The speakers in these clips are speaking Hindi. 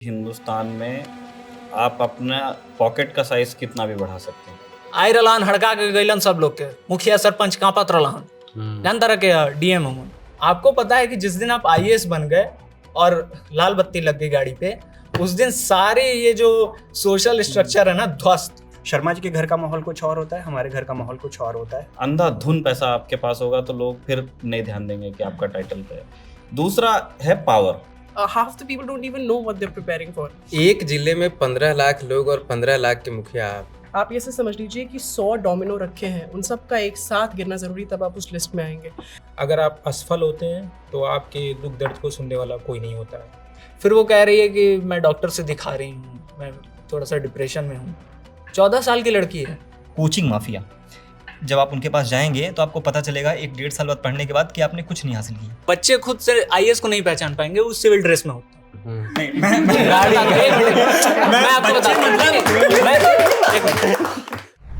हिंदुस्तान में आप अपना पॉकेट का साइज कितना भी बढ़ा सकते हैं। आय रहलन हड़का के गइलन सब लोग के, मुखिया सरपंच कांपत रहलन। जानता रह के डीएम हम आपको पता है कि जिस दिन आप आईएएस बन गए और लाल बत्ती लग गई गाड़ी पे, उस दिन सारे ये जो सोशल स्ट्रक्चर है ना ध्वस्त। शर्मा जी के घर का माहौल कुछ और होता है, हमारे घर का माहौल कुछ और होता है। अंधाधुन पैसा आपके पास होगा तो लोग फिर नहीं ध्यान देंगे कि आपका टाइटल पे है। दूसरा है power. Half the people don't even know what they're preparing for. एक जिले में 15 लाख लोग और 15 लाख के मुखिया आप ये से समझ लीजिए कि 100 डोमिनो रखे हैं, उन सब का एक साथ गिरना जरूरी, तब आप उस लिस्ट में आएंगे। अगर आप असफल होते हैं तो आपके दुख दर्द को सुनने वाला कोई नहीं होता है। फिर वो कह रही है कि मैं डॉक्टर से दिखा रही हूँ, मैं थोड़ा सा डिप्रेशन में हूँ। 14 साल की लड़की है। कोचिंग माफिया, जब आप उनके पास जाएंगे तो आपको पता चलेगा 1-1.5 साल बाद पढ़ने के बाद कि आपने कुछ नहीं हासिल किया। बच्चे खुद से आईएएस को नहीं पहचान पाएंगे, वो सिविल ड्रेस में होता है।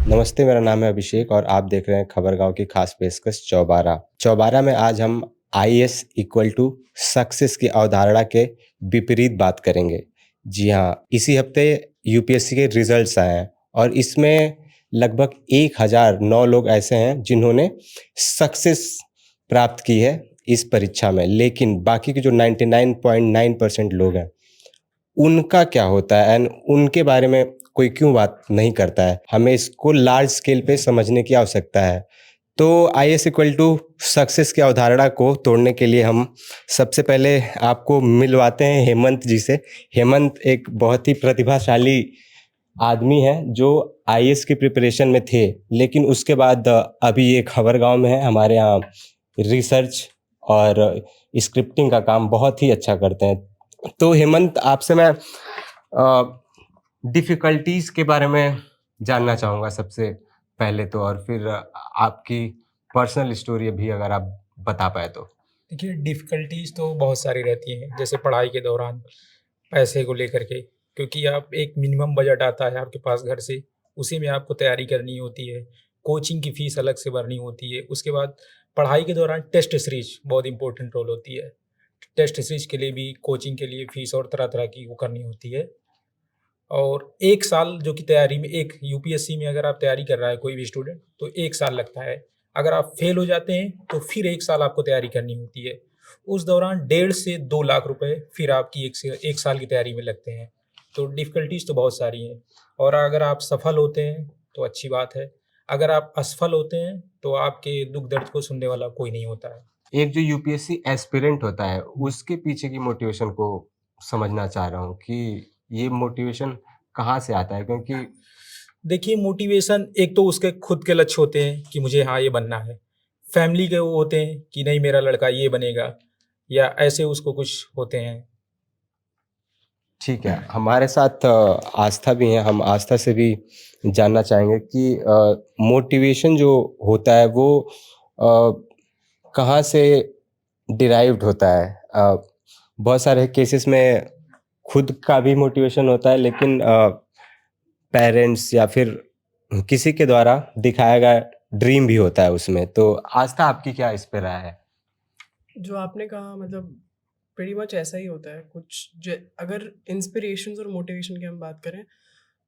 नमस्ते, मेरा नाम है अभिषेक और आप देख रहे हैं खबरगांव की खास पेशकश चौबारा। चौबारा में आज हम आईएएस इक्वल टू सक्सेस की अवधारणा के विपरीत बात करेंगे। जी हाँ, इसी हफ्ते यूपीएससी के रिजल्ट्स आए हैं और इसमें लगभग 1009 लोग ऐसे हैं जिन्होंने सक्सेस प्राप्त की है इस परीक्षा में, लेकिन बाकी के जो 99.9% लोग हैं उनका क्या होता है एंड उनके बारे में कोई क्यों बात नहीं करता है। हमें इसको लार्ज स्केल पे समझने की आवश्यकता है। तो आईएएस इक्वल टू सक्सेस की अवधारणा को तोड़ने के लिए हम सबसे पहले आपको मिलवाते हैं हेमंत जी से। हेमंत एक बहुत ही प्रतिभाशाली आदमी है जो आईएएस की प्रिपरेशन में थे, लेकिन उसके बाद अभी ये खबरगांव में है। हमारे यहाँ रिसर्च और स्क्रिप्टिंग का काम बहुत ही अच्छा करते हैं। तो हेमंत, आपसे मैं डिफ़िकल्टीज़ के बारे में जानना चाहूँगा सबसे पहले तो, और फिर आपकी पर्सनल स्टोरी भी अगर आप बता पाए तो। देखिए, डिफ़िकल्टीज़ तो बहुत सारी रहती हैं, जैसे पढ़ाई के दौरान पैसे को लेकर के, क्योंकि आप एक मिनिमम बजट आता है आपके पास घर से, उसी में आपको तैयारी करनी होती है। कोचिंग की फ़ीस अलग से भरनी होती है। उसके बाद पढ़ाई के दौरान टेस्ट सीरीज बहुत इंपॉर्टेंट रोल होती है। टेस्ट सीरीज के लिए भी, कोचिंग के लिए फ़ीस और तरह-तरह की वो करनी होती है। और 1 साल जो कि तैयारी में, एक यूपीएससी में अगर आप तैयारी कर रहा है कोई भी स्टूडेंट, तो 1 साल लगता है। अगर आप फेल हो जाते हैं तो फिर 1 साल आपको तैयारी करनी होती है। उस दौरान 1.5 से 2 लाख रुपए फिर आपकी 1 साल की तैयारी में लगते हैं। तो डिफ़िकल्टीज़ तो बहुत सारी हैं। और अगर आप सफल होते हैं तो अच्छी बात है, अगर आप असफल होते हैं तो आपके दुख दर्द को सुनने वाला कोई नहीं होता है। एक जो यूपीएससी एस्पिरेंट होता है उसके पीछे की मोटिवेशन को समझना चाह रहा हूँ कि ये मोटिवेशन कहाँ से आता है, क्योंकि देखिए, मोटिवेशन एक तो उसके खुद के लक्ष्य होते हैं कि मुझे हाँ ये बनना है। फैमिली के वो होते हैं कि नहीं मेरा लड़का ये बनेगा, या ऐसे उसको कुछ होते हैं। ठीक है, हमारे साथ आस्था भी है। हम आस्था से भी जानना चाहेंगे कि मोटिवेशन जो होता है वो कहाँ से डिराइव्ड होता है। बहुत सारे केसेस में खुद का भी मोटिवेशन होता है, लेकिन पेरेंट्स या फिर किसी के द्वारा दिखाया गया ड्रीम भी होता है उसमें। तो आस्था, आपकी क्या इस पे राय है? जो आपने कहा, मतलब pretty much ऐसा ही होता है कुछ। अगर इंस्पिरेशंस और मोटिवेशन की हम बात करें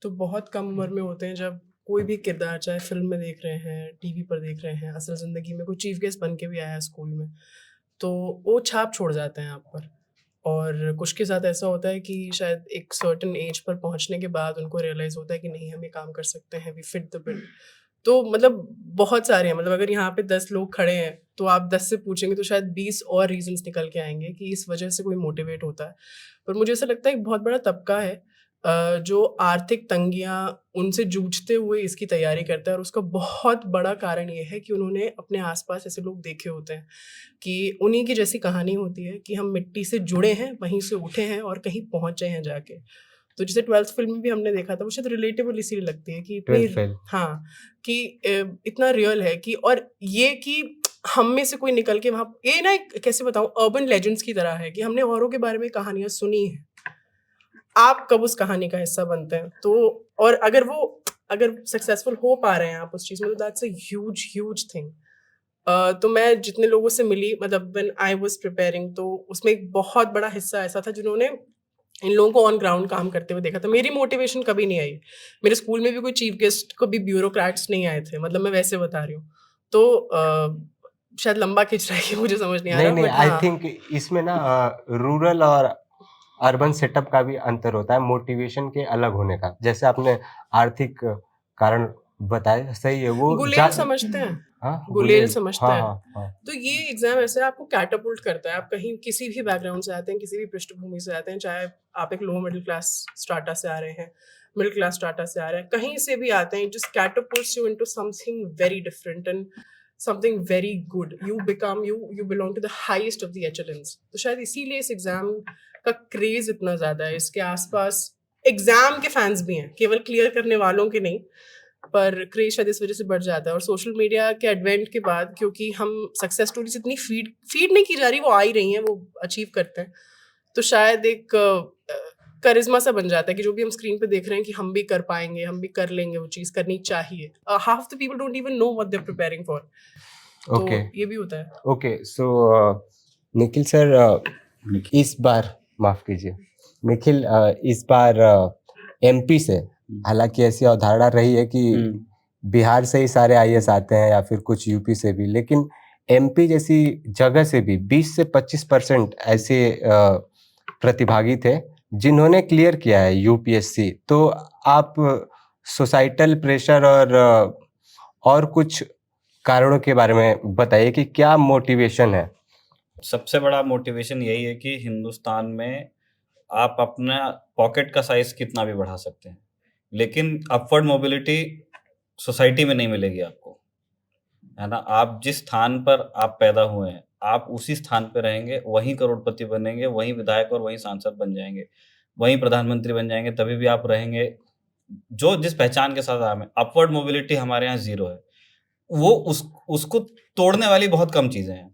तो बहुत कम उम्र में होते हैं, जब कोई भी किरदार, चाहे फिल्म में देख रहे हैं, टीवी पर देख रहे हैं, असल ज़िंदगी में कोई चीफ गेस्ट बन के भी आया है स्कूल में, तो वो छाप छोड़ जाते हैं आप पर। और कुछ के साथ ऐसा होता है कि शायद एक सर्टेन एज पर पहुंचने के बाद उनको रियलाइज़ होता है कि नहीं, हम ये काम कर सकते हैं, वी फिट द बिल। तो मतलब बहुत सारे हैं। मतलब अगर यहाँ पे 10 लोग खड़े हैं तो आप 10 से पूछेंगे तो शायद 20 और रीजंस निकल के आएंगे कि इस वजह से कोई मोटिवेट होता है। पर मुझे ऐसा लगता है एक बहुत बड़ा तबका है जो आर्थिक तंगियाँ उनसे जूझते हुए इसकी तैयारी करता है, और उसका बहुत बड़ा कारण ये है कि उन्होंने अपने आसपास ऐसे लोग देखे होते हैं कि उन्हीं की जैसी कहानी होती है कि हम मिट्टी से जुड़े हैं, वहीं से उठे हैं और कहीं पहुँचे हैं जाके। तो जैसे 12th फिल्म में भी हमने देखा था, वो शायद रिलेटेबल इसीलिए लगती है कि हाँ, कि इतना रियल है कि, और ये कि हम में से कोई निकल के वहाँ, ये ना कैसे बताऊँ, अर्बन लेजेंड्स की तरह है कि हमने औरों के बारे में कहानियाँ सुनी हैं, आप कब उस कहानी का हिस्सा बनते हैं। तो और अगर सक्सेसफुल हो पा रहे हैं आप उस चीज़ में, तो दैट्स अ ह्यूज थिंग। तो मैं जितने लोगों से मिली, मतलब व्हेन आई वाज प्रिपेयरिंग, तो उसमें एक बहुत बड़ा हिस्सा ऐसा था जिन्होंने इन लोगों को ऑन ग्राउंड काम करते हुए देखा था। मेरी मोटिवेशन कभी नहीं आई। मेरे स्कूल में भी कोई चीफ गेस्ट, कभी ब्यूरोक्रेट्स नहीं आए थे, मतलब मैं वैसे बता रही हूँ। तो शायद लंबा खिंच रहा है कि मुझे समझ नहीं आ नहीं रहा, नहीं, बट आई हाँ, थिंक इसमें ना रूरल और अर्बन सेटअप का भी अंतर होता है मोटिवेशन के अलग होने का। जैसे आपने आर्थिक कारण बताया, सही है वो गुलेल समझते हैं, हाँ गुलेल गुलेल, समझते हाँ हैं। हाँ हाँ तो ये एग्जाम ऐसे आपको कैटापुल्ट करता है। आप कहीं किसी भी बैकग्राउंड से आते हैं, किसी भी पृष्ठभूमि से आते हैं, चाहे आप एक लो मिडिल क्लास स्ट्राटा से आ रहे हैं, मिडिल क्लास स्ट्राटा से आ रहे हैं, कहीं से भी आते हैं, just catapults you into something very different and something very good. You become you belong to the highest of the echelons. तो शायद इसीलिए इस एग्जाम का क्रेज इतना ज्यादा है। इसके आसपास एग्जाम के फैंस भी हैं, केवल क्लियर करने वालों के नहीं, पर क्रेज शायद इस वजह से बढ़ जाता है। और सोशल मीडिया के एडवेंट के बाद, क्योंकि हम सक्सेस स्टोरीज इतनी फीड नहीं की जा रही, वो आ ही रही हैं, वो अचीव करते हैं, तो शायद एक करिश्मा सा बन जाता है कि जो भी हम स्क्रीन पे देख रहे हैं कि हम भी कर पाएंगे, हम भी कर लेंगे, वो चीज़ करनी चाहिए। Half the people don't even know what they are preparing for. तो ओके ये भी होता है। ओके। सो निखिल सर, इस बार माफ कीजिए निखिल, इस बार एमपी से, हालांकि ऐसी अवधारणा रही है कि बिहार से ही सारे आईएएस आते हैं या फिर कुछ यूपी से भी, लेकिन एमपी जैसी जगह से भी 20 से 25% ऐसे प्रतिभागी थे जिन्होंने क्लियर किया है यूपीएससी। तो आप सोसाइटल प्रेशर और कुछ कारणों के बारे में बताइए कि क्या मोटिवेशन है। सबसे बड़ा मोटिवेशन यही है कि हिंदुस्तान में आप अपना पॉकेट का साइज कितना भी बढ़ा सकते हैं, लेकिन अपवर्ड मोबिलिटी सोसाइटी में नहीं मिलेगी आपको, है ना। आप जिस स्थान पर आप पैदा हुए हैं, आप उसी स्थान पे रहेंगे, वहीं करोड़पति बनेंगे, वहीं विधायक और वहीं सांसद बन जाएंगे, वहीं प्रधानमंत्री बन जाएंगे, तभी भी आप रहेंगे जो जिस पहचान के साथ आप हैं। अपवर्ड मोबिलिटी हमारे यहाँ जीरो है। वो उसको तोड़ने वाली बहुत कम चीजें हैं।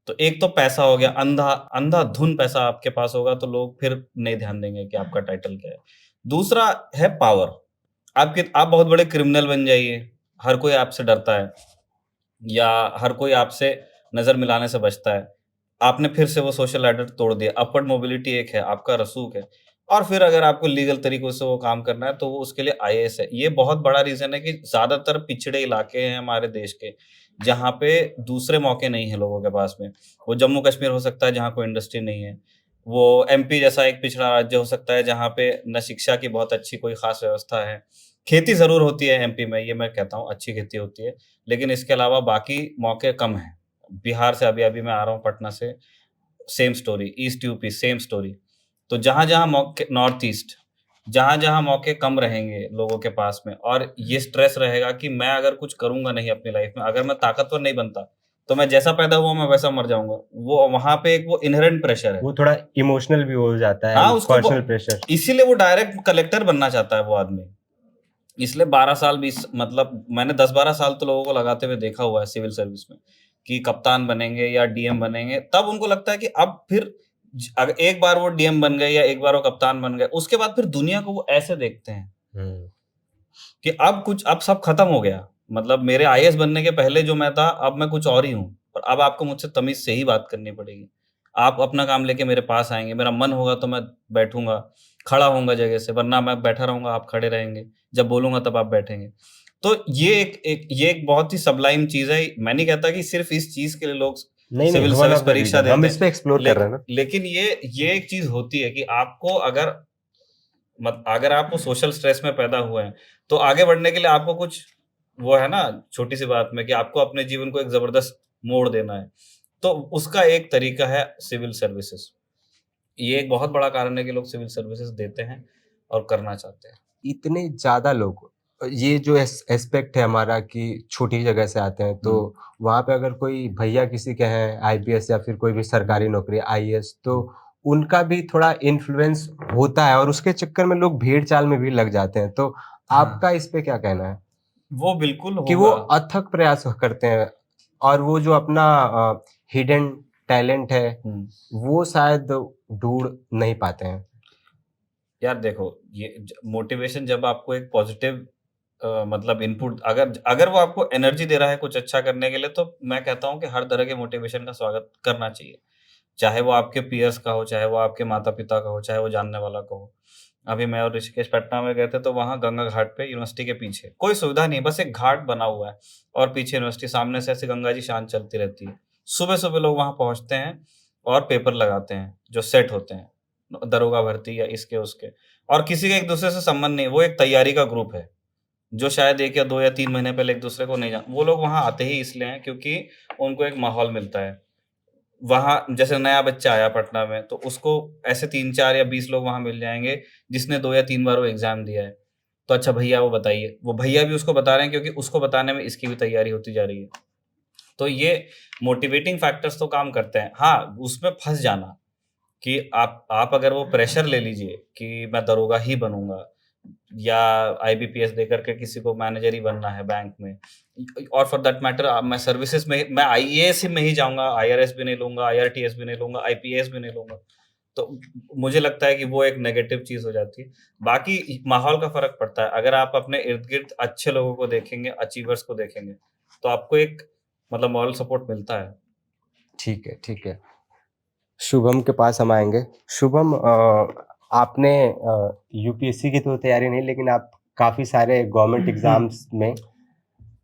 तो एक तो पैसा हो गया, अंधाधुन पैसा आपके पास होगा तो लोग फिर नहीं ध्यान देंगे कि आपका टाइटल क्या है। दूसरा है पावर। आप बहुत बड़े क्रिमिनल बन जाइए, हर कोई आपसे डरता है या हर कोई आपसे नजर मिलाने से बचता है। आपने फिर से वो सोशल लैडर तोड़ दिया। अपवर्ड मोबिलिटी एक है, आपका रसूख है, और फिर अगर आपको लीगल तरीकों से वो काम करना है तो वो उसके लिए आईएएस है। ये बहुत बड़ा रीजन है कि ज्यादातर पिछड़े इलाके हैं हमारे देश के, जहाँ पे दूसरे मौके नहीं है लोगों के पास में। वो जम्मू कश्मीर हो सकता है जहाँ कोई इंडस्ट्री नहीं है, वो एमपी जैसा एक पिछड़ा राज्य हो सकता है जहाँ पे न शिक्षा की बहुत अच्छी कोई खास व्यवस्था है। खेती जरूर होती है एमपी में, ये मैं कहता हूँ, अच्छी खेती होती है, लेकिन इसके अलावा बाकी मौके कम हैं। बिहार से अभी मैं आ रहा हूँ, पटना से, same story. East UP same story. तो जहाँ मौके, नॉर्थ ईस्ट, जहाँ मौके कम रहेंगे लोगों के पास में, और ये स्ट्रेस रहेगा कि मैं अगर कुछ करूंगा नहीं अपनी लाइफ में, अगर मैं ताकतवर नहीं बनता तो मैं जैसा पैदा हुआ मैं वैसा मर जाऊंगा। वो वहां पे एक वो इनहेरेंट प्रेशर है, वो थोड़ा इमोशनल भी हो जाता है। हाँ, उसको पर्सनल प्रेशर। इसीलिए वो डायरेक्ट कलेक्टर बनना चाहता है वो आदमी। इसलिए 12 साल 20, मतलब मैंने 10-12 साल तो लोगों को लगाते हुए देखा हुआ है सिविल सर्विस में, कि कप्तान बनेंगे या डीएम बनेंगे, तब उनको लगता है कि अब फिर अगर एक बार वो डीएम बन गए या एक बार वो कप्तान बन गए, उसके बाद फिर दुनिया को वो ऐसे देखते हैं कि अब सब खत्म हो गया। मतलब मेरे आईएएस बनने के पहले जो मैं था, अब मैं कुछ और ही हूँ, और अब आपको मुझसे तमीज से ही बात करनी पड़ेगी। आप अपना काम लेके मेरे पास आएंगे, मेरा मन होगा तो मैं बैठूंगा, खड़ा होऊंगा जगह से, वरना मैं बैठा रहूंगा, आप खड़े रहेंगे, जब बोलूंगा तब आप बैठेंगे। तो ये एक बहुत ही सबलाइम चीज है। मैं नहीं कहता कि सिर्फ इस चीज के लिए लोग सिविल सर्विस परीक्षा देते हैं, हम इस पे एक्सप्लोर कर रहे हैं ना। लेकिन ये एक चीज होती है कि आपको अगर आप वो सोशल स्ट्रेस में पैदा हुए हैं, तो आगे बढ़ने के लिए आपको कुछ, वो है ना छोटी सी बात में, कि आपको अपने जीवन को एक जबरदस्त मोड़ देना है, तो उसका एक तरीका है सिविल सर्विसेज। ये एक बहुत बड़ा कारण है कि लोग सिविल सर्विसेज देते हैं और करना चाहते हैं। इतने ज्यादा लोग, ये जो एस्पेक्ट है हमारा कि छोटी जगह से आते हैं, तो वहाँ पे अगर कोई भैया किसी के हैं आईपीएस या फिर कोई भी सरकारी नौकरी आईएएस, तो उनका भी थोड़ा इन्फ्लुएंस होता है और उसके चक्कर में लोग भीड़ चाल में भी लग जाते हैं। तो आपका इस पे क्या कहना है? वो बिल्कुल होगा कि वो अथक प्रयास करते हैं और वो जो अपना हिडन टैलेंट है वो शायद ढूंढ नहीं पाते हैं। यार देखो, ये मोटिवेशन जब आपको एक पॉजिटिव मतलब इनपुट, अगर वो आपको एनर्जी दे रहा है कुछ अच्छा करने के लिए, तो मैं कहता हूँ कि हर तरह के मोटिवेशन का स्वागत करना चाहिए। चाहे वो आपके पीयर्स का हो, चाहे वो आपके माता-पिता का हो, चाहे वो जानने वाला का हो। अभी मैं और ऋषिकेश पटना में गए थे, तो वहाँ गंगा घाट पे यूनिवर्सिटी के पीछे कोई सुविधा नहीं, बस एक घाट बना हुआ है और पीछे यूनिवर्सिटी, सामने से ऐसे गंगा जी शांत चलती रहती है। सुबह-सुबह लोग वहाँ पहुँचते हैं और पेपर लगाते हैं, जो सेट होते हैं, दरोगा भर्ती या इसके उसके, और किसी का एक-दूसरे से संबंध नहीं, वो एक तैयारी का ग्रुप है, जो शायद 1 या 2 या 3 महीने पहले एक-दूसरे को नहीं जान वो लोग वहाँ आते ही इसलिए हैं क्योंकि उनको एक माहौल मिलता है। वहाँ जैसे नया बच्चा आया पटना में, तो उसको ऐसे 3-4 या 20 लोग वहाँ मिल जाएँगे, जिसने 2 या 3 बार वो एग्ज़ाम दिया है। तो अच्छा भैया वो बताइए, वो भैया भी उसको बता रहे हैं क्योंकि उसको बताने में इसकी भी तैयारी होती जा रही है। तो ये मोटिवेटिंग फैक्टर्स तो काम करते हैं। हाँ, उसमें फँस जाना कि आप अगर वो प्रेशर ले लीजिए कि मैं दरोगा ही बनूँगा या आईबीपीएस दे करके किसी को मैनेजर ही बनना है बैंक में, और फॉर दैट मैटर मैं सर्विसेज में मैं आईएएस में ही जाऊँगा, आईआरएस भी नहीं लूँगा, आईआरटीएस भी नहीं लूँगा, आईपीएस भी नहीं लूँगा। तो मुझे लगता है कि वो एक नेगेटिव चीज़ हो जाती है। बाकी माहौल का फ़र्क पड़ता है। अगर आप अपने इर्द-गिर्द अच्छे लोगों को देखेंगे, अचीवर्स को देखेंगे, तो आपको एक मतलब मॉरल सपोर्ट मिलता है। ठीक है, ठीक है। शुभम के पास हम आएँगे। शुभम, आपने यूपीएससी की तो तैयारी नहीं, लेकिन आप काफ़ी सारे गवर्नमेंट एग्ज़ाम्स में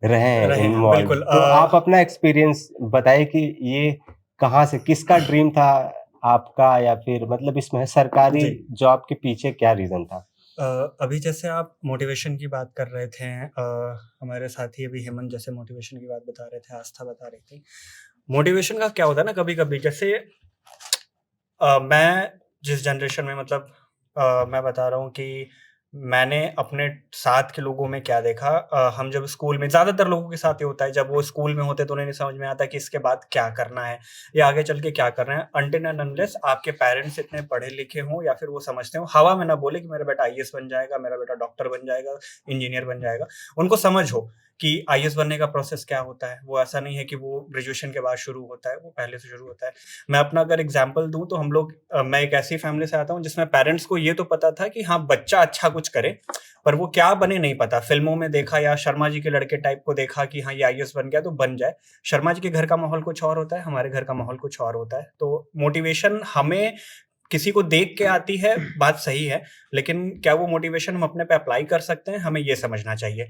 रहे हैं रहे हैं, इन्वॉल्व। बिल्कुल। तो आप अपना एक्सपीरियंस बताइए कि ये कहाँ से, किसका ड्रीम था आपका, या फिर मतलब इसमें सरकारी जी। जॉब के पीछे क्या रीज़न था? अभी जैसे आप मोटिवेशन की बात कर रहे थे, हमारे साथी अभी हेमंत जैसे मोटिवेशन की बात बता रहे थे, आस्था बता रही थी। मोटिवेशन का क्या होता है ना, कभी-कभी जैसे मैं जिस जनरेशन में मतलब मैं बता रहा हूँ कि मैंने अपने साथ के लोगों में क्या देखा। हम जब स्कूल में, ज़्यादातर लोगों के साथ ये होता है, जब वो स्कूल में होते तो उन्हें नहीं समझ में आता कि इसके बाद क्या करना है या आगे चल के क्या करना है, अनटिल एंड अनलेस आपके पेरेंट्स इतने पढ़े लिखे हों या फिर वो समझते हो, हवा में ना बोले कि मेरा बेटा आईएएस बन जाएगा, मेरा बेटा डॉक्टर बन जाएगा, इंजीनियर बन जाएगा। उनको समझ हो कि आईएएस बनने का प्रोसेस क्या होता है। वो ऐसा नहीं है कि वो ग्रेजुएशन के बाद शुरू होता है, वो पहले से शुरू होता है। मैं अपना अगर एग्जाम्पल दूँ तो हम लोग मैं एक ऐसी फैमिली से आता हूँ जिसमें पेरेंट्स को ये तो पता था कि हाँ, बच्चा अच्छा कुछ करे, पर वो क्या बने नहीं पता। फ़िल्मों में देखा या शर्मा जी के लड़के टाइप को देखा कि हाँ, ये आईएएस बन गया तो बन जाए। शर्मा जी के घर का माहौल कुछ और होता है, हमारे घर का माहौल कुछ और होता है। तो मोटिवेशन हमें किसी को देख के आती है, बात सही है, लेकिन क्या वो मोटिवेशन हम अपने पे अप्लाई कर सकते हैं, हमें ये समझना चाहिए।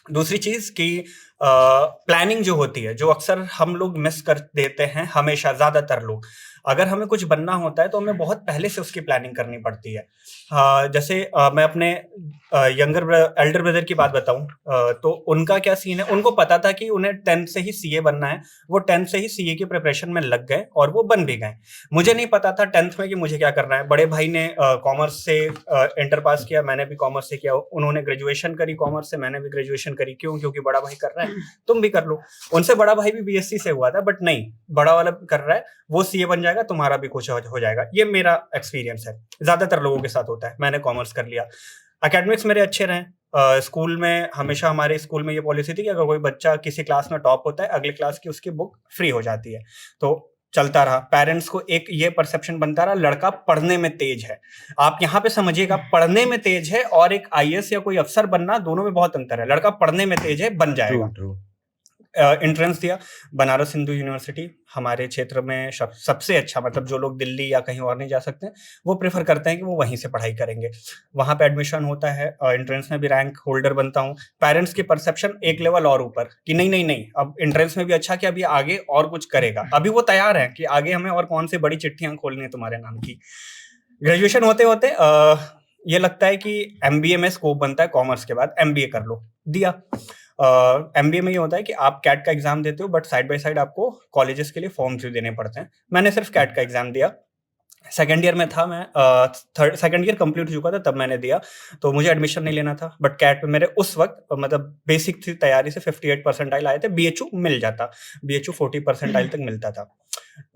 दूसरी चीज़ कि प्लानिंग जो होती है, जो अक्सर हम लोग मिस कर देते हैं, हमेशा ज़्यादातर लोग। अगर हमें कुछ बनना होता है तो हमें बहुत पहले से उसकी प्लानिंग करनी पड़ती है। जैसे मैं अपने एल्डर ब्रदर की बात बताऊँ, तो उनका क्या सीन है, उनको पता था कि उन्हें 10th से ही सीए बनना है। वो 10th से ही सीए की प्रिपरेशन में लग गए और वो बन भी गए। मुझे नहीं पता था 10th में कि मुझे क्या करना है। बड़े भाई ने कॉमर्स से इंटर पास किया, मैंने भी कॉमर्स से किया। उन्होंने ग्रेजुएशन करी कॉमर्स से, मैंने भी ग्रेजुएशन करी। क्यों? क्योंकि बड़ा भाई कर रहा है, तुम भी कर लो। उनसे बड़ा भाई भी बीएससी से हुआ था, बट नहीं, बड़ा वाला कर रहा है, वो सीए बन जाएगा, तुम्हारा भी कुछ हो जाएगा। ये मेरा एक्सपीरियंस है, ज्यादातर लोगों के साथ होता है। मैंने कॉमर्स कर लिया, एकेडमिक्स मेरे अच्छे रहे। स्कूल में हमेशा हमारे स्कूल में ये पॉलिसी थी कि अगर कोई बच्चा किसी क्लास में टॉप होता है, अगले क्लास की उसकी बुक फ्री हो जाती है। तो चलता रहा, पेरेंट्स को एक ये परसेप्शन बनता रहा, लड़का पढ़ने में तेज है। आप यहाँ पे समझिएगा, पढ़ने में तेज है और एक आईएएस या कोई अफसर बनना, दोनों में बहुत अंतर है। लड़का पढ़ने में तेज है, बन जाएगा। ट्रू। एंट्रेंस दिया, बनारस हिंदू यूनिवर्सिटी हमारे क्षेत्र में सबसे अच्छा, मतलब जो लोग दिल्ली या कहीं और नहीं जा सकते, वो प्रेफर करते हैं कि वो वहीं से पढ़ाई करेंगे। वहाँ पे एडमिशन होता है, एंट्रेंस में भी रैंक होल्डर बनता हूँ। पेरेंट्स की परसेप्शन एक लेवल और ऊपर कि नहीं, अब एंट्रेंस में भी अच्छा कि अभी आगे और कुछ करेगा। अभी वो तैयार है कि आगे हमें और कौन सी बड़ी चिट्ठियाँ खोलनी है तुम्हारे नाम की। ग्रेजुएशन होते होते ये लगता है कि एमबीए में स्कोप बनता है, कॉमर्स के बाद एमबीए कर लो, दिया। एमबीए में ये होता है कि आप कैट का एग्जाम देते हो, बट साइड बाय साइड आपको कॉलेजेस के लिए फॉर्म्स भी देने पड़ते हैं। मैंने सिर्फ कैट का एग्जाम दिया। सेकंड ईयर में था मैं, सेकंड ईयर कंप्लीट हो चुका था तब मैंने दिया। तो मुझे एडमिशन नहीं लेना था, बट कैट में मेरे उस वक्त मतलब बेसिक थी तैयारी से 58 परसेंटाइल आए थे। बीएचयू मिल जाता, बीएचयू 40 परसेंटाइल तक मिलता था।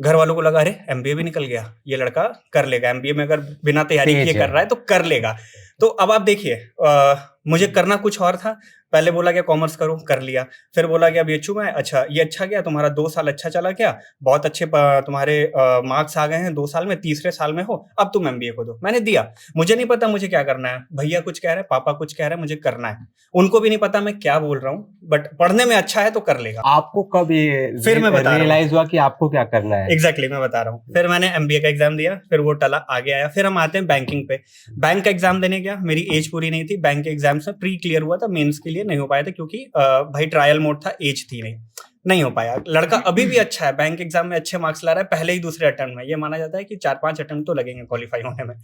घर वालों को लगा अरे एमबीए भी निकल गया, ये लड़का कर लेगा, एमबीए में अगर बिना तैयारी किए कर रहा है तो कर लेगा। तो अब आप देखिए, मुझे करना कुछ और था। पहले बोला गया कॉमर्स करो, कर लिया। फिर बोला गया बीएचयू में, अच्छा ये अच्छा गया, तुम्हारा 2 साल अच्छा चला गया, बहुत अच्छे तुम्हारे मार्क्स आ गए हैं 2 साल में, तीसरे साल में हो, अब तुम एमबीए को दो। मैंने दिया, मुझे नहीं पता मुझे क्या करना है, भैया कुछ कह रहे हैं, पापा कुछ कह रहे हैं, मुझे करना है, उनको भी नहीं पता मैं क्या बोल रहा हूँ, बट पढ़ने में अच्छा है तो कर लेगा। आपको कब ये फिर मैं बता रहा हूँ। रियलाइज हुआ कि आपको क्या करना है? एग्जैक्टली मैं बता रहा हूँ। फिर मैंने एमबीए का एग्जाम दिया, फिर वो टला, आगे आया। फिर हम आते हैं बैंकिंग पे। बैंक का एग्जाम देने गया, मेरी एज पूरी नहीं थी, बैंक के एग्जाम से प्री क्लियर हुआ था, मेंस के लिए नहीं हो पाया था क्योंकि भाई ट्रायल मोड था, एज थी नहीं हो पाया। लड़का अभी भी अच्छा है, बैंक एग्जाम में अच्छे मार्क्स ला रहा है, पहले ही दूसरे अटेम्प्ट में। ये माना जाता है कि 4-5 अटेम्प्ट तो लगेंगे क्वालिफाई होने में।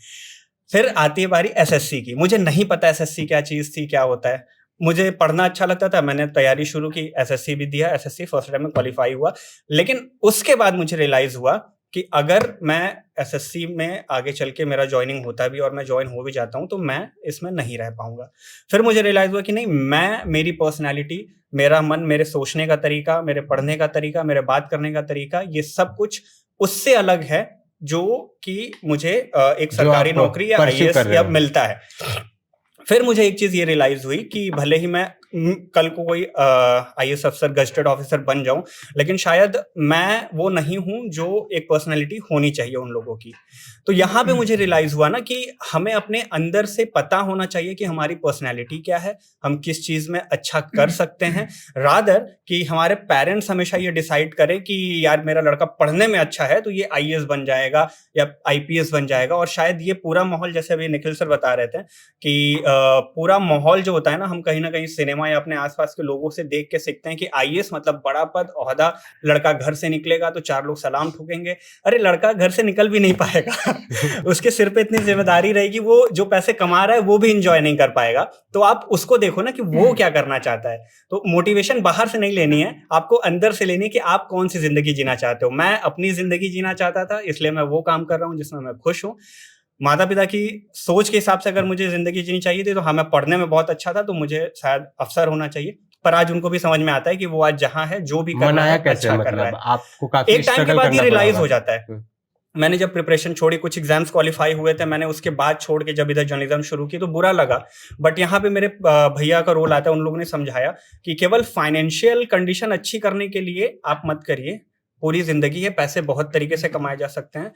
फिर आती है बारी एसएससी की। मुझे नहीं पता एसएससी क्या चीज थी, क्या होता है। मुझे पढ़ना अच्छा लगता था, मैंने तैयारी शुरू की, एसएससी भी दिया, एसएससी फर्स्ट टाइम में क्वालिफाई हुआ। लेकिन उसके बाद मुझे रियलाइज हुआ कि अगर मैं एसएससी में आगे चल के मेरा ज्वाइनिंग होता भी और मैं ज्वाइन हो भी जाता हूँ तो मैं इसमें नहीं रह पाऊंगा। फिर मुझे रियलाइज हुआ कि नहीं, मेरी पर्सनैलिटी, मेरा मन, मेरे सोचने का तरीका, मेरे पढ़ने का तरीका, मेरे बात करने का तरीका, ये सब कुछ उससे अलग है जो कि मुझे एक सरकारी नौकरी या आईएएस या मिलता है। फिर मुझे एक चीज ये रियलाइज हुई कि भले ही मैं कल को कोई आईएएस अफसर, गजेटेड ऑफिसर बन जाऊं, लेकिन शायद मैं वो नहीं हूं जो एक पर्सनैलिटी होनी चाहिए उन लोगों की। तो यहाँ पे मुझे रियलाइज हुआ ना कि हमें अपने अंदर से पता होना चाहिए कि हमारी पर्सनैलिटी क्या है, हम किस चीज में अच्छा कर सकते हैं, रादर कि हमारे पेरेंट्स हमेशा ये डिसाइड करें कि यार मेरा लड़का पढ़ने में अच्छा है तो ये आईएएस बन जाएगा या आईपीएस बन जाएगा। और शायद ये पूरा माहौल, जैसे अभी निखिल सर बता रहे थे कि पूरा माहौल जो होता है ना, हम कहीं ना कहीं सिनेमा या अपने आसपास के लोगों से देख के सीखते हैं कि आईएएस मतलब बड़ा पद, ओहदा, लड़का घर से निकलेगा तो 4 लोग सलाम ठोकेंगे। अरे लड़का घर से निकल भी नहीं पाएगा उसके सिर पे इतनी जिम्मेदारी रहेगी, वो जो पैसे कमा रहा है वो भी इंजॉय नहीं कर पाएगा। तो आप उसको देखो ना कि वो क्या करना चाहता है। तो मोटिवेशन बाहर से नहीं लेनी है, आपको अंदर से लेनी है कि आप कौन सी जिंदगी जीना चाहते हो। मैं अपनी जिंदगी जीना चाहता था, इसलिए मैं वो काम कर रहा हूँ जिसमें मैं खुश हूँ। माता पिता की सोच के हिसाब से अगर मुझे जिंदगी जीनी चाहिए थी तो हाँ, मैं पढ़ने में बहुत अच्छा था तो मुझे शायद अफसर होना चाहिए। पर आज उनको भी समझ में आता है कि वो आज जहाँ है, जो भी कर रहा है, अच्छा कर रहा है। आपको काफी एक टाइम के बाद ये रियलाइज हो जाता है। मैंने जब प्रिपरेशन छोड़ी, कुछ एग्जाम्स क्वालिफाई हुए थे, मैंने उसके बाद छोड़ के जब इधर जर्नलिज्म शुरू की तो बुरा लगा। बट यहाँ पे मेरे भैया का रोल आता है, उन लोगों ने समझाया कि केवल फाइनेंशियल कंडीशन अच्छी करने के लिए आप मत करिए, पूरी जिंदगी है, पैसे बहुत तरीके से कमाए जा सकते हैं।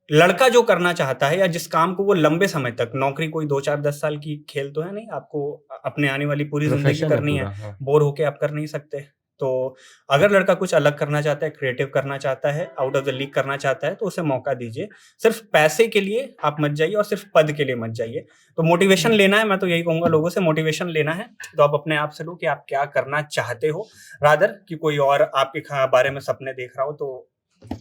लड़का जो करना चाहता है या जिस काम को वो लंबे समय तक, नौकरी कोई 2-4-10 साल की खेल तो है नहीं, आपको अपने आने वाली पूरी जिंदगी करनी है, बोर होके आप कर नहीं सकते। तो अगर लड़का कुछ अलग करना चाहता है, क्रिएटिव करना चाहता है, आउट ऑफ द लीग करना चाहता है तो उसे मौका दीजिए। सिर्फ पैसे के लिए आप मत जाइए और सिर्फ पद के लिए मत जाइए। तो मोटिवेशन लेना है, मैं तो यही कहूंगा लोगों से, मोटिवेशन लेना है तो आप अपने आप से लो कि आप क्या करना चाहते हो, रादर कि कोई और आपके बारे में सपने देख रहा हो। तो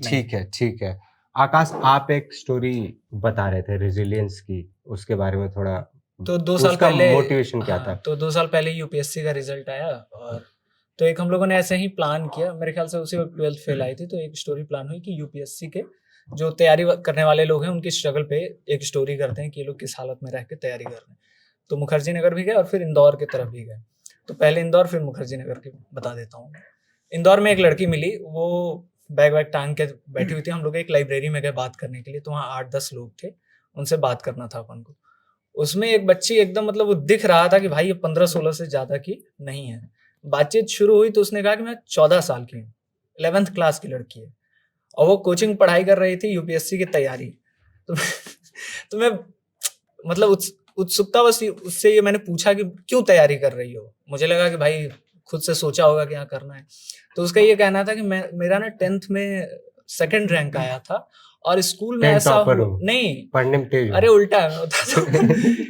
ठीक है। आकाश, आप एक स्टोरी बता रहे थे रेजिलियंस की, उसके बारे में थोड़ा। तो 2 साल पहले मोटिवेशन क्या था? तो 2 साल पहले यूपीएससी का रिजल्ट आया और तो एक हम लोगों ने ऐसे ही प्लान किया, मेरे ख्याल से उसी वक्त 12th फेल आई थी, तो एक स्टोरी प्लान हुई कि यूपीएससी के जो तैयारी करने वाले लोग हैं उनकी स्ट्रगल पे एक स्टोरी करते हैं कि ये लोग किस हालत में रह के तैयारी कर रहे हैं। तो मुखर्जी नगर भी गए और फिर इंदौर की तरफ भी गए। तो पहले इंदौर फिर मुखर्जी नगर की बता देता हूँ। इंदौर में एक लड़की मिली, वो बैग वैग टांग के बैठी हुई थी। हम लोग एक लाइब्रेरी में गए बात करने के लिए, तो वहाँ 8-10 लोग थे, उनसे बात करना था अपन को। उसमें एक बच्ची एकदम मतलब वो दिख रहा था कि भाई ये 15-16 से ज़्यादा की नहीं है। बातचीत शुरू हुई तो उसने कहा कि मैं 14 साल की हूँ, 11th क्लास की लड़की है और वो कोचिंग पढ़ाई कर रही थी यूपीएससी की तैयारी। तो मैं मतलब उत्सुकता बस उससे ये मैंने पूछा कि क्यों तैयारी कर रही हो। मुझे लगा कि भाई खुद से सोचा होगा कि हाँ करना है। तो उसका ये कहना था कि मेरा ना 10th में 2nd रैंक आया था और स्कूल में ऐसा नहीं, पढ़ने में तेज, अरे उल्टा है होता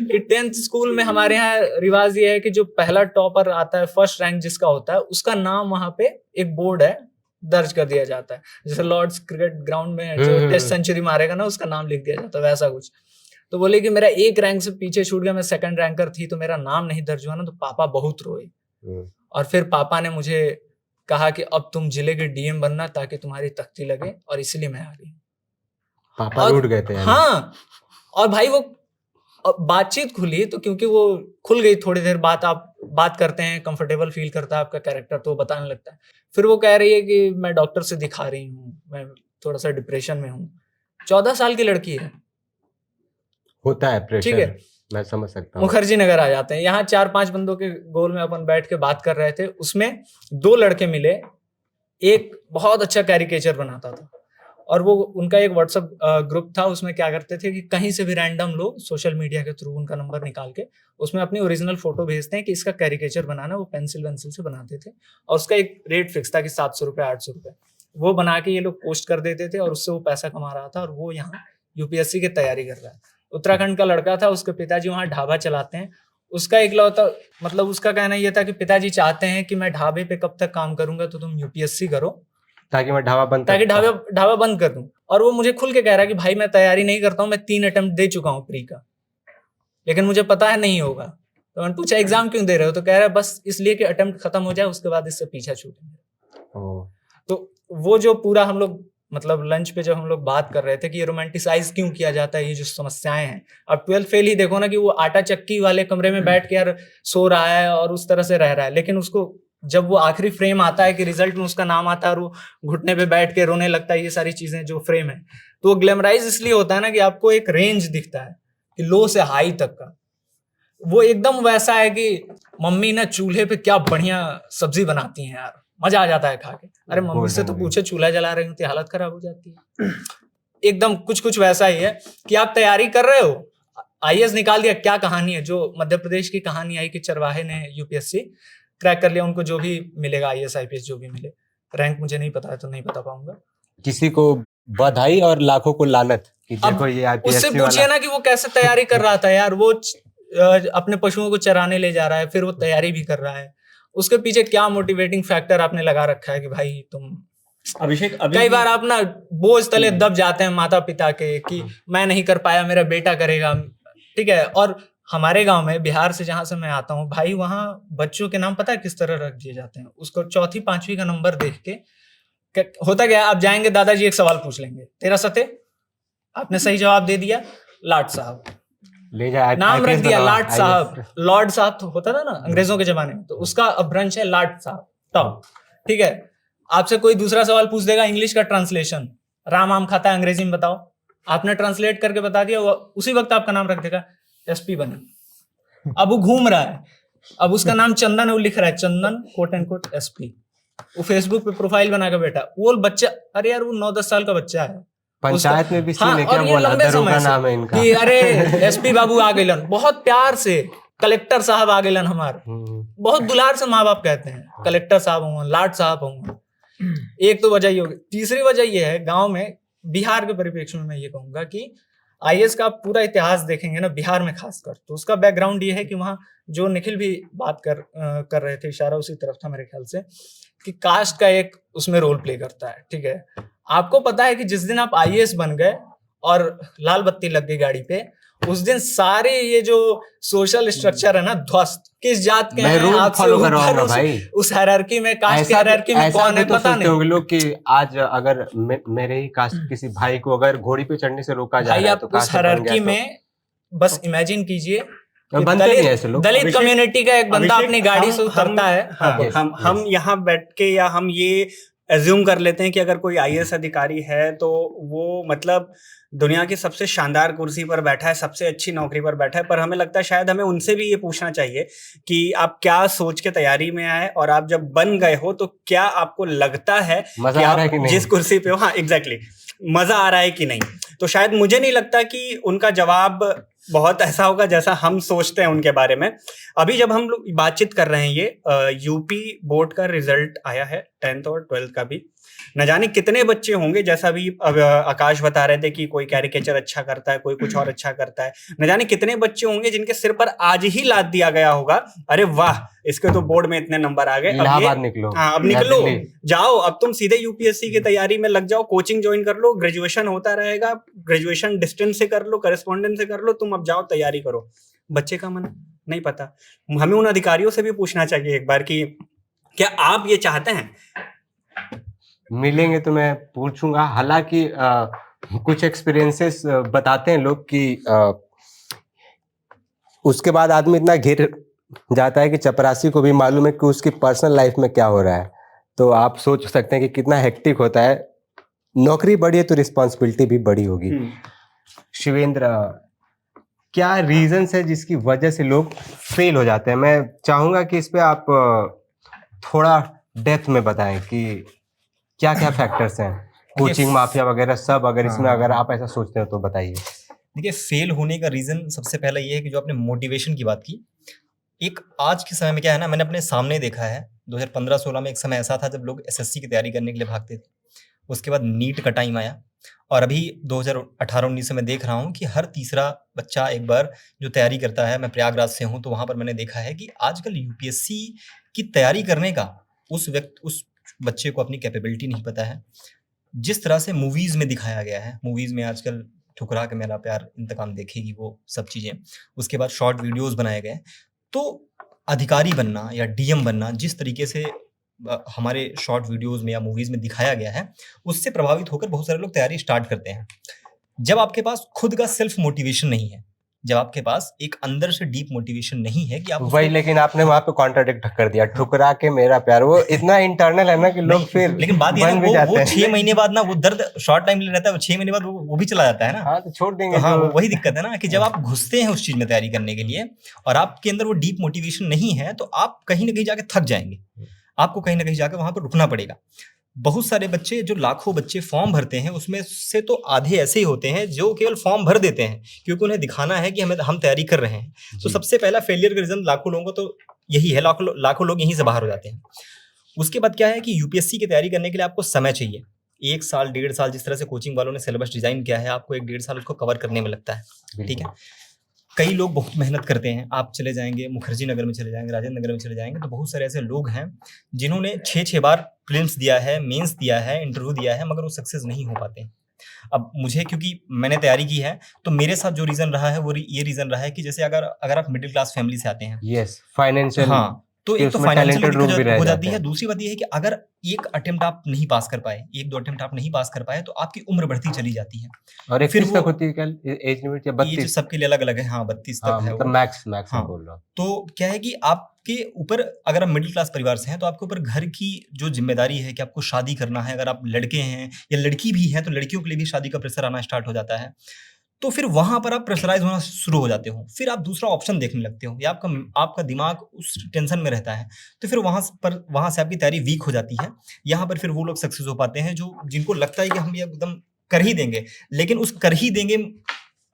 कि 10th स्कूल में हमारे यहाँ रिवाज ये है कि जो पहला टॉपर आता है, फर्स्ट रैंक जिसका होता है, उसका नाम वहाँ पे एक बोर्ड है दर्ज कर दिया जाता है। जैसे लॉर्ड्स क्रिकेट ग्राउंड में जो टेस्ट सेंचुरी मारेगा ना, उसका नाम लिख दिया जाता है, वैसा कुछ। तो बोले कि मेरा 1 रैंक से पीछे छूट गया, मैं 2nd रैंकर थी, तो मेरा नाम नहीं दर्ज हुआ ना, तो पापा बहुत रोए। और फिर पापा ने मुझे कहा कि अब तुम जिले के डीएम बनना ताकि तुम्हारी तख्ती लगे, और इसलिए मैं आ गई। पापा रूठ गए थे। हाँ, और भाई वो बातचीत खुली तो क्योंकि वो खुल गई थोड़ी देर बात, आप बात करते हैं, कंफर्टेबल फील करता है आपका कैरेक्टर, तो बताने लगता है। फिर वो कह रही है कि मैं डॉक्टर से दिखा रही हूँ, मैं थोड़ा सा डिप्रेशन में हूँ। 14 साल की लड़की है, होता है प्रेशर। ठीक है। मैं समझ सकता हूँ। मुखर्जी नगर आ जाते हैं। यहाँ 4-5 बंदों के गोल में अपन बैठ के बात कर रहे थे, उसमें 2 लड़के मिले, एक बहुत अच्छा कैरिकेचर बनाता था और वो उनका एक व्हाट्सएप ग्रुप था, उसमें क्या करते थे कि कहीं से भी रैंडम लोग सोशल मीडिया के थ्रू उनका नंबर निकाल के उसमें अपनी ओरिजिनल फोटो भेजते हैं कि इसका कैरिकेचर बनाना, वो पेंसिल वेंसिल से बनाते थे और उसका एक रेट फिक्स था कि 700 रुपये 800 रुपये, वो बना के ये लोग पोस्ट कर देते थे और उससे वो पैसा कमा रहा था और वो यहाँ यूपीएससी की तैयारी कर रहा है। उत्तराखंड का लड़का था, उसके पिताजी वहाँ ढाबा चलाते हैं, उसका इकलौता मतलब उसका कहना ये था कि पिताजी चाहते हैं कि मैं ढाबे पे कब तक काम करूंगा, तो तुम यूपीएससी करो ताकि मैं ढाबा बंद ताकि ढाबा बंद कर दूं। और वो मुझे खुल के कह रहा है कि भाई मैं तैयारी नहीं करता हूँ, मैं 3 अटेम्प्ट दे चुका हूँ प्री का, लेकिन मुझे पता है नहीं होगा। तो मैंने पूछा एग्जाम क्यों दे रहे हो, तो कह रहा है बस इसलिए कि अटेम्प्ट खत्म हो जाए, उसके बाद इससे पीछा छूटेंगे। तो वो जो पूरा हम लोग मतलब लंच पे जब हम लोग बात कर रहे थे कि ये रोमांटिसाइज क्यों किया जाता है, ये जो समस्याएं हैं। अब 12th फेल ही देखो ना कि वो आटा चक्की वाले कमरे में बैठ के यार सो रहा है और उस तरह से रह रहा है, लेकिन उसको जब वो आखिरी फ्रेम आता है कि रिजल्ट में उसका नाम आता है और वो घुटने पे बैठ के रोने लगता है, ये सारी चीजें जो फ्रेम है, तो वो ग्लैमराइज इसलिए होता है ना कि आपको एक रेंज दिखता है कि लो से हाई तक का। वो एकदम वैसा है कि मम्मी ना चूल्हे पे क्या बढ़िया सब्जी बनाती हैं यार, मजा आ जाता है खा के। अरे मम्मी से तो पूछे चूल्हा जला रही होती, हालत खराब हो जाती है। एकदम कुछ वैसा ही है कि आप तैयारी कर रहे हो, आईएएस निकाल दिया, क्या कहानी है, जो मध्य प्रदेश की कहानी आई कि चरवाहे ने यूपीएससी क्रैक कर लिया, उनको जो भी मिलेगा आईएएस आईपीएस जो भी मिले, रैंक मुझे नहीं पता है तो नहीं बता पाऊंगा। किसी को बधाई और लाखों को लानत कि देखो ये उससे पूछिए ना कि वो कैसे तैयारी कर रहा था यार, वो अपने पशुओं को चराने ले जा रहा है, फिर वो तैयारी भी कर रहा है, उसके पीछे क्या मोटिवेटिंग फैक्टर आपने लगा रखा है कि भाई तुम। अभिषेक कई बार आप ना बोझ तले दब जाते हैं माता पिता के कि मैं नहीं कर पाया, मेरा बेटा करेगा, ठीक है। और हमारे गांव में, बिहार से जहां से मैं आता हूँ भाई, वहां बच्चों के नाम पता है किस तरह रख दिए जाते हैं, उसको 4वीं 5वीं का नंबर देख के होता क्या है, आप जाएंगे दादाजी एक सवाल पूछ लेंगे, तेरा सते, आपने सही जवाब दे दिया, लाट साहब ले जाए, नाम रख दिया लाट साहब, लॉर्ड साहब तो होता था ना अंग्रेजों के जमाने में, तो उसका अपभ्रंश है लाट साहब टॉप, ठीक है। आपसे कोई दूसरा सवाल पूछ देगा इंग्लिश का ट्रांसलेशन, राम आम खाता है अंग्रेजी में बताओ, आपने ट्रांसलेट करके बता दिया, उसी वक्त आपका नाम रख देगा एसपी बने। अब वो घूम रहा है, अब उसका नाम चंदन है, वो लिख रहा है चंदन कोट एंड कोट एसपी, वो फेसबुक पे प्रोफाइल बना के बैठा, वो बच्चा, अरे यार वो 9-10 साल का बच्चा है, पंचायत में भी हाँ, क्या बोला, दरोगा नाम है इनका कि अरे एसपी बाबू आ गए, बहुत प्यार से कलेक्टर साहब आ गए हमार, बहुत दुलार से माँ बाप कहते हैं कलेक्टर साहब होंगे, लाट साहब होंगे। एक तो वजह ये होगी। तीसरी वजह ये है, गांव में बिहार के परिप्रेक्ष्य में मैं ये कहूंगा कि आईएएस का पूरा इतिहास देखेंगे ना बिहार में खासकर, तो उसका बैकग्राउंड ये है कि वहाँ जो निखिल भी बात कर रहे थे, इशारा उसी तरफ था मेरे ख्याल से, कि कास्ट का एक उसमें रोल प्ले करता है, ठीक है। आपको पता है कि जिस दिन आप आईएएस बन गए और लाल बत्ती लग गई गाड़ी पे, उस दिन सारे ये जो सोशल स्ट्रक्चर है ना ध्वस्त, किस जात के हैं आपसे ऊपर भाई, उस हायरार्की में, कास्ट की हायरार्की में कौन है पता नहीं होगा लोग कि आज अगर मेरे ही कास्ट किसी भाई को अगर घोड़ी पे चढ़ने से रोका जा रहा है तो उस हायरार्की में बस इमेजिन कीजिए दलित कम्युनिटी का एक बंदा अपनी गाड़ी से उतरता है। हम यहाँ बैठ के या हम ये एज्यूम कर लेते हैं कि अगर कोई आईएएस अधिकारी है तो वो मतलब दुनिया की सबसे शानदार कुर्सी पर बैठा है, सबसे अच्छी नौकरी पर बैठा है, पर हमें लगता है शायद हमें उनसे भी ये पूछना चाहिए कि आप क्या सोच के तैयारी में आए और आप जब बन गए हो तो क्या आपको लगता है कि आप जिस कुर्सी पे हो, हाँ एग्जैक्टली, मजा आ रहा है कि नहीं। तो शायद मुझे नहीं लगता कि उनका जवाब बहुत ऐसा होगा जैसा हम सोचते हैं उनके बारे में। अभी जब हम लोग बातचीत कर रहे हैं, ये यूपी बोर्ड का रिजल्ट आया है 10th और 12th का भी, न जाने कितने बच्चे होंगे, जैसा भी आकाश बता रहे थे कि कोई कैरिकेचर अच्छा करता है, कोई कुछ और अच्छा करता है, न जाने कितने बच्चे होंगे जिनके सिर पर आज ही लाद दिया गया होगा, अरे वाह इसके तो बोर्ड में इतने नंबर आ गए, अब निकलो, हाँ अब निकलो, जाओ अब तुम सीधे यूपीएससी की तैयारी में लग जाओ, कोचिंग ज्वाइन कर लो, ग्रेजुएशन होता रहेगा, ग्रेजुएशन डिस्टेंस से कर लो, करेस्पॉन्डेंस से कर लो, तुम अब जाओ तैयारी करो। बच्चे का मन नहीं पता। हमें उन अधिकारियों से भी पूछना चाहिए एक बार कि क्या आप ये चाहते हैं? मिलेंगे तो मैं पूछूंगा। हालांकि कुछ एक्सपीरियंसेस बताते हैं लोग कि उसके बाद आदमी इतना घिर जाता है कि चपरासी को भी मालूम है कि उसकी पर्सनल लाइफ में क्या हो रहा है। तो आप सोच सकते हैं कि कितना हेक्टिक होता है। नौकरी बड़ी है तो रिस्पॉन्सिबिलिटी भी बड़ी होगी। शिवेंद्र, क्या रीजंस है जिसकी वजह से लोग फेल हो जाते हैं? मैं चाहूंगा कि इस पे आप थोड़ा डेप्थ में बताएं कि क्या क्या फैक्टर्स हैं, कोचिंग माफिया वगैरह सब, अगर इसमें अगर आप ऐसा सोचते हो तो बताइए। देखिए, फेल होने का रीज़न सबसे पहला ये है कि जो आपने मोटिवेशन की बात की, एक आज के समय में क्या है ना, मैंने अपने सामने देखा है 2015-16 में एक समय ऐसा था जब लोग एसएससी की तैयारी करने के लिए भागते थे। उसके बाद नीट का टाइम आया और अभी 2018-19 से मैं देख रहा हूँ कि हर तीसरा बच्चा एक बार जो तैयारी करता है, मैं प्रयागराज से हूँ, तो वहाँ पर मैंने देखा है कि आजकल यूपीएससी की तैयारी करने का उस बच्चे को अपनी कैपेबिलिटी नहीं पता है। जिस तरह से मूवीज़ में दिखाया गया है, मूवीज़ में आजकल ठुकरा के मेरा प्यार इंतकाम देखेगी, वो सब चीज़ें, उसके बाद शॉर्ट वीडियोज़ बनाए गए। तो अधिकारी बनना या डीएम बनना जिस तरीके से हमारे शॉर्ट वीडियोज़ में या मूवीज़ में दिखाया गया है, उससे प्रभावित होकर बहुत सारे लोग तैयारी स्टार्ट करते हैं। जब आपके पास खुद का सेल्फ मोटिवेशन नहीं है, जब आपके पास एक अंदर से डीप मोटिवेशन नहीं है कि आप वही, लेकिन आपने वहां पे कॉन्ट्राडिक्ट कर दिया, ठुकरा के मेरा प्यार, वो इतना इंटरनल है ना कि लोग फिर लेकिन बात ये बन भी ना, जाते वो हैं। 6 महीने बाद ना वो दर्द शॉर्ट टाइम ले रहता है, वो 6 महीने बाद वो भी चला जाता है ना। हाँ, तो छोड़ देंगे तो हाँ, जो- वही दिक्कत है ना कि जब आप घुसते हैं उस चीज़ में तैयारी करने के लिए और आपके अंदर वो डीप मोटिवेशन नहीं है, तो आप कहीं न कहीं जाके थक जाएँगे। आपको कहीं न कहीं जाके वहाँ पर रुकना पड़ेगा। बहुत सारे बच्चे, जो लाखों बच्चे फॉर्म भरते हैं, उसमें से तो आधे ऐसे ही होते हैं जो केवल फॉर्म भर देते हैं क्योंकि उन्हें दिखाना है कि हम तैयारी कर रहे हैं। तो जी। सबसे पहला फेलियर का रीज़न लाखों लोगों को तो यही है, लाखों लोग यहीं से बाहर हो जाते हैं। उसके बाद क्या है कि यूपीएससी की तैयारी करने के लिए आपको समय चाहिए। 1 साल, 1.5 साल, जिस तरह से कोचिंग वालों ने सिलेबस डिज़ाइन किया है, आपको 1 डेढ़ साल उसको कवर करने में लगता है, ठीक है? कई लोग बहुत मेहनत करते हैं। आप चले जाएँगे, मुखर्जी नगर में चले जाएँगे, राजेंद्र नगर में चले जाएँगे, तो बहुत सारे ऐसे लोग हैं जिन्होंने 6-6 बार प्रीलिम्स दिया है, मेंस दिया है, इंटरव्यू दिया है, मगर वो सक्सेस नहीं हो पाते हैं। अब मुझे, क्योंकि मैंने तैयारी की है, तो मेरे साथ जो रीज़न रहा है वो ये रीज़न रहा है कि जैसे अगर आप मिडिल क्लास फैमिली से आते हैं, यस, फाइनेंशियल, हाँ, तो कि एक तो उसमें फाइनेंशियल talented लोग भी दिक्कत रह हो जाते जाती है। हैं। दूसरी बात ये है कि अगर एक अटेम्प्ट आप नहीं पास कर पाए, 1-2 अटेम्प्ट आप नहीं पास कर पाए, तो आपकी उम्र बढ़ती चली जाती है। और फिर 31 वो तक होती है क्या एज लिमिट, या एज 32? सबके लिए अलग-अलग है। हाँ, 32 हाँ, तक है मतलब वो। मैक्स मैं हाँ, बोल रहा हूँ। तो क्या है कि आपके ऊपर, अगर आप मिडिल क्लास परिवार से हैं, तो आपके ऊपर घर की जो ज़िम्मेदारी है कि आपको शादी करना है। अगर आप लड़के हैं या लड़की भी हैं, तो लड़कियों के लिए भी शादी का प्रेशर आना स्टार्ट हो जाता है। तो फिर वहाँ पर आप प्रेशराइज़ होना शुरू हो जाते हो। फिर आप दूसरा ऑप्शन देखने लगते हो या आपका दिमाग उस टेंशन में रहता है। तो फिर वहाँ से आपकी तैयारी वीक हो जाती है। यहाँ पर फिर वो लोग सक्सेस हो पाते हैं जो जिनको लगता है कि हम ये एकदम कर ही देंगे। लेकिन उस कर ही देंगे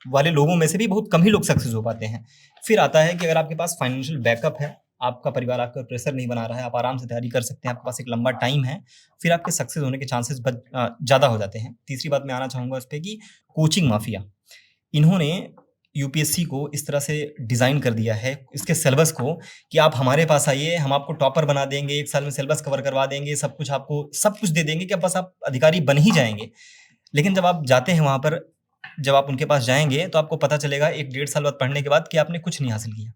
वाले लोगों में से भी बहुत कम ही लोग सक्सेस हो पाते हैं। फिर आता है कि अगर आपके पास फाइनेंशियल बैकअप है, आपका परिवार आपका प्रेशर नहीं बना रहा है, आप आराम से तैयारी कर सकते हैं, आपके पास एक लंबा टाइम है, फिर आपके सक्सेस होने के चांसेस ज़्यादा हो जाते हैं। तीसरी बात मैं आना चाहूँगा इस पे कि कोचिंग माफिया, इन्होंने यूपीएससी को इस तरह से डिज़ाइन कर दिया है, इसके सिलेबस को, कि आप हमारे पास आइए, हम आपको टॉपर बना देंगे, 1 साल में सिलेबस कवर करवा देंगे, सब कुछ दे देंगे कि अब बस आप अधिकारी बन ही जाएँगे। लेकिन जब आप जाते हैं वहाँ पर, जब आप उनके पास जाएँगे, तो आपको पता चलेगा 1 डेढ़ साल बाद पढ़ने के बाद कि आपने कुछ नहीं हासिल किया।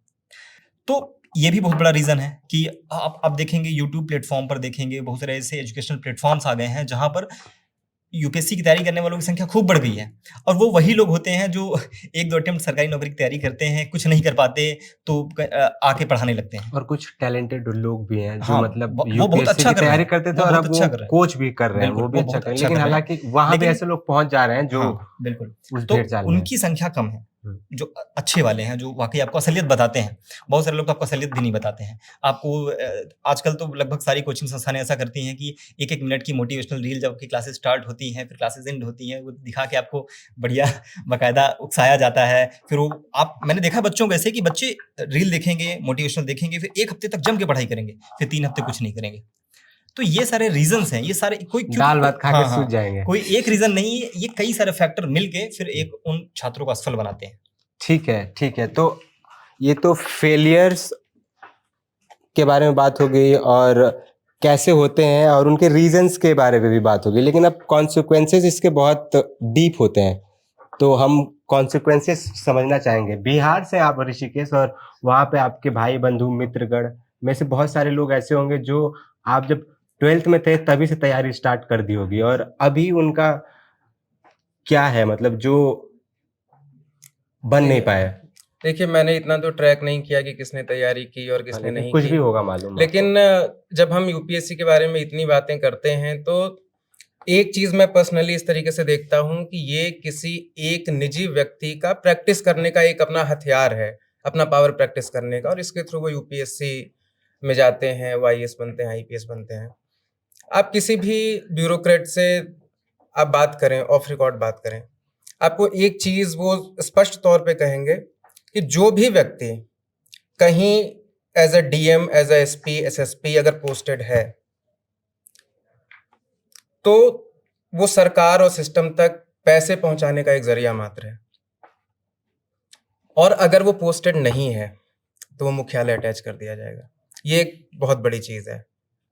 तो ये भी बहुत बड़ा रीज़न है कि आप देखेंगे, यूट्यूब प्लेटफ़ॉर्म पर देखेंगे, बहुत सारे ऐसे एजुकेशनल प्लेटफ़ॉर्म्स आ गए हैं, जहाँ पर यूपीएससी की तैयारी करने वालों की संख्या खूब बढ़ गई है। और वो वही लोग होते हैं जो 1-2 अटेम्प्ट सरकारी नौकरी की तैयारी करते हैं, कुछ नहीं कर पाते, तो आके पढ़ाने लगते हैं। और कुछ टैलेंटेड लोग भी हैं जो हाँ, मतलब वो बहुत यूपीएससी अच्छा की कर रहे तैयारी हैं, करते थे वो और बहुत अब अच्छा वो कर रहे हैं। कोच भी कर रहे हैं, बिल्कुल, वो भी वो अच्छा बहुत कर रहे हैं। अच्छा लेकिन कर रहे हैं। हालाँकि वहाँ पे लेकिन ऐसे लोग पहुँच जा रहे हैं जो हाँ, बिल्कुल। उस तो डेढ़ साल में। उनकी संख्या कम है, हुँ। जो अच्छे वाले हैं, जो वाक़ई आपको असलियत बताते हैं। बहुत सारे लोग तो आपको असलियत भी नहीं बताते हैं। आपको आजकल तो लगभग सारी कोचिंग संस्थानें ऐसा करती हैं कि 1-1 मिनट की मोटिवेशनल रील जब आपकी क्लासेस स्टार्ट होती हैं, फिर क्लासेस एंड होती हैं, वो दिखा के आपको बढ़िया बाकायदा उकसाया जाता है। फिर मैंने देखा बच्चों को ऐसे कि बच्चे रील देखेंगे, मोटिवेशनल देखेंगे, फिर 1 हफ्ते तक जम के पढ़ाई करेंगे, फिर 3 हफ्ते कुछ नहीं करेंगे। तो ये सारे रीज़न्स हैं, ये सारे दाल भात खा के सूझ जाएँगे। कोई एक रीज़न नहीं है, ये कई सारे फैक्टर मिलके फिर एक उन छात्रों को असफल बनाते हैं। ठीक है, ठीक है। तो ये तो फेलियर्स के बारे में बात हो गई और कैसे होते हैं और उनके रीजंस के बारे में भी बात हो गई, लेकिन अब कॉन्सिक्वेंसेस इसके बहुत डीप होते हैं, तो हम कॉन्सिक्वेंसेस समझना चाहेंगे। बिहार से आप ऋषिकेश, और वहाँ पे आपके भाई बंधु मित्रगण में से बहुत सारे लोग ऐसे होंगे जो आप जब 12th में थे तभी से तैयारी स्टार्ट कर दी होगी, और अभी उनका क्या है, मतलब जो बन नहीं पाया। देखिए, मैंने इतना तो ट्रैक नहीं किया कि किसने तैयारी की और किसने लेकिन नहीं कुछ की। भी होगा मालूम आपको। लेकिन जब हम यूपीएससी के बारे में इतनी बातें करते हैं तो एक चीज़ मैं पर्सनली इस तरीके से देखता हूँ कि ये किसी एक निजी व्यक्ति का प्रैक्टिस करने का एक अपना हथियार है, अपना पावर प्रैक्टिस करने का, और इसके थ्रू वो यूपीएससी में जाते हैं, वो आईएएस बनते हैं, आईपीएस बनते हैं। आप किसी भी ब्यूरोक्रेट से आप बात करें, ऑफ रिकॉर्ड बात करें, आपको एक चीज़ वो स्पष्ट तौर पे कहेंगे कि जो भी व्यक्ति कहीं as a DM, as a SP, SSP अगर पोस्टेड है, तो वो सरकार और सिस्टम तक पैसे पहुंचाने का एक जरिया मात्र है। और अगर वो पोस्टेड नहीं है तो वो मुख्यालय अटैच कर दिया जाएगा। ये एक बहुत बड़ी चीज़ है।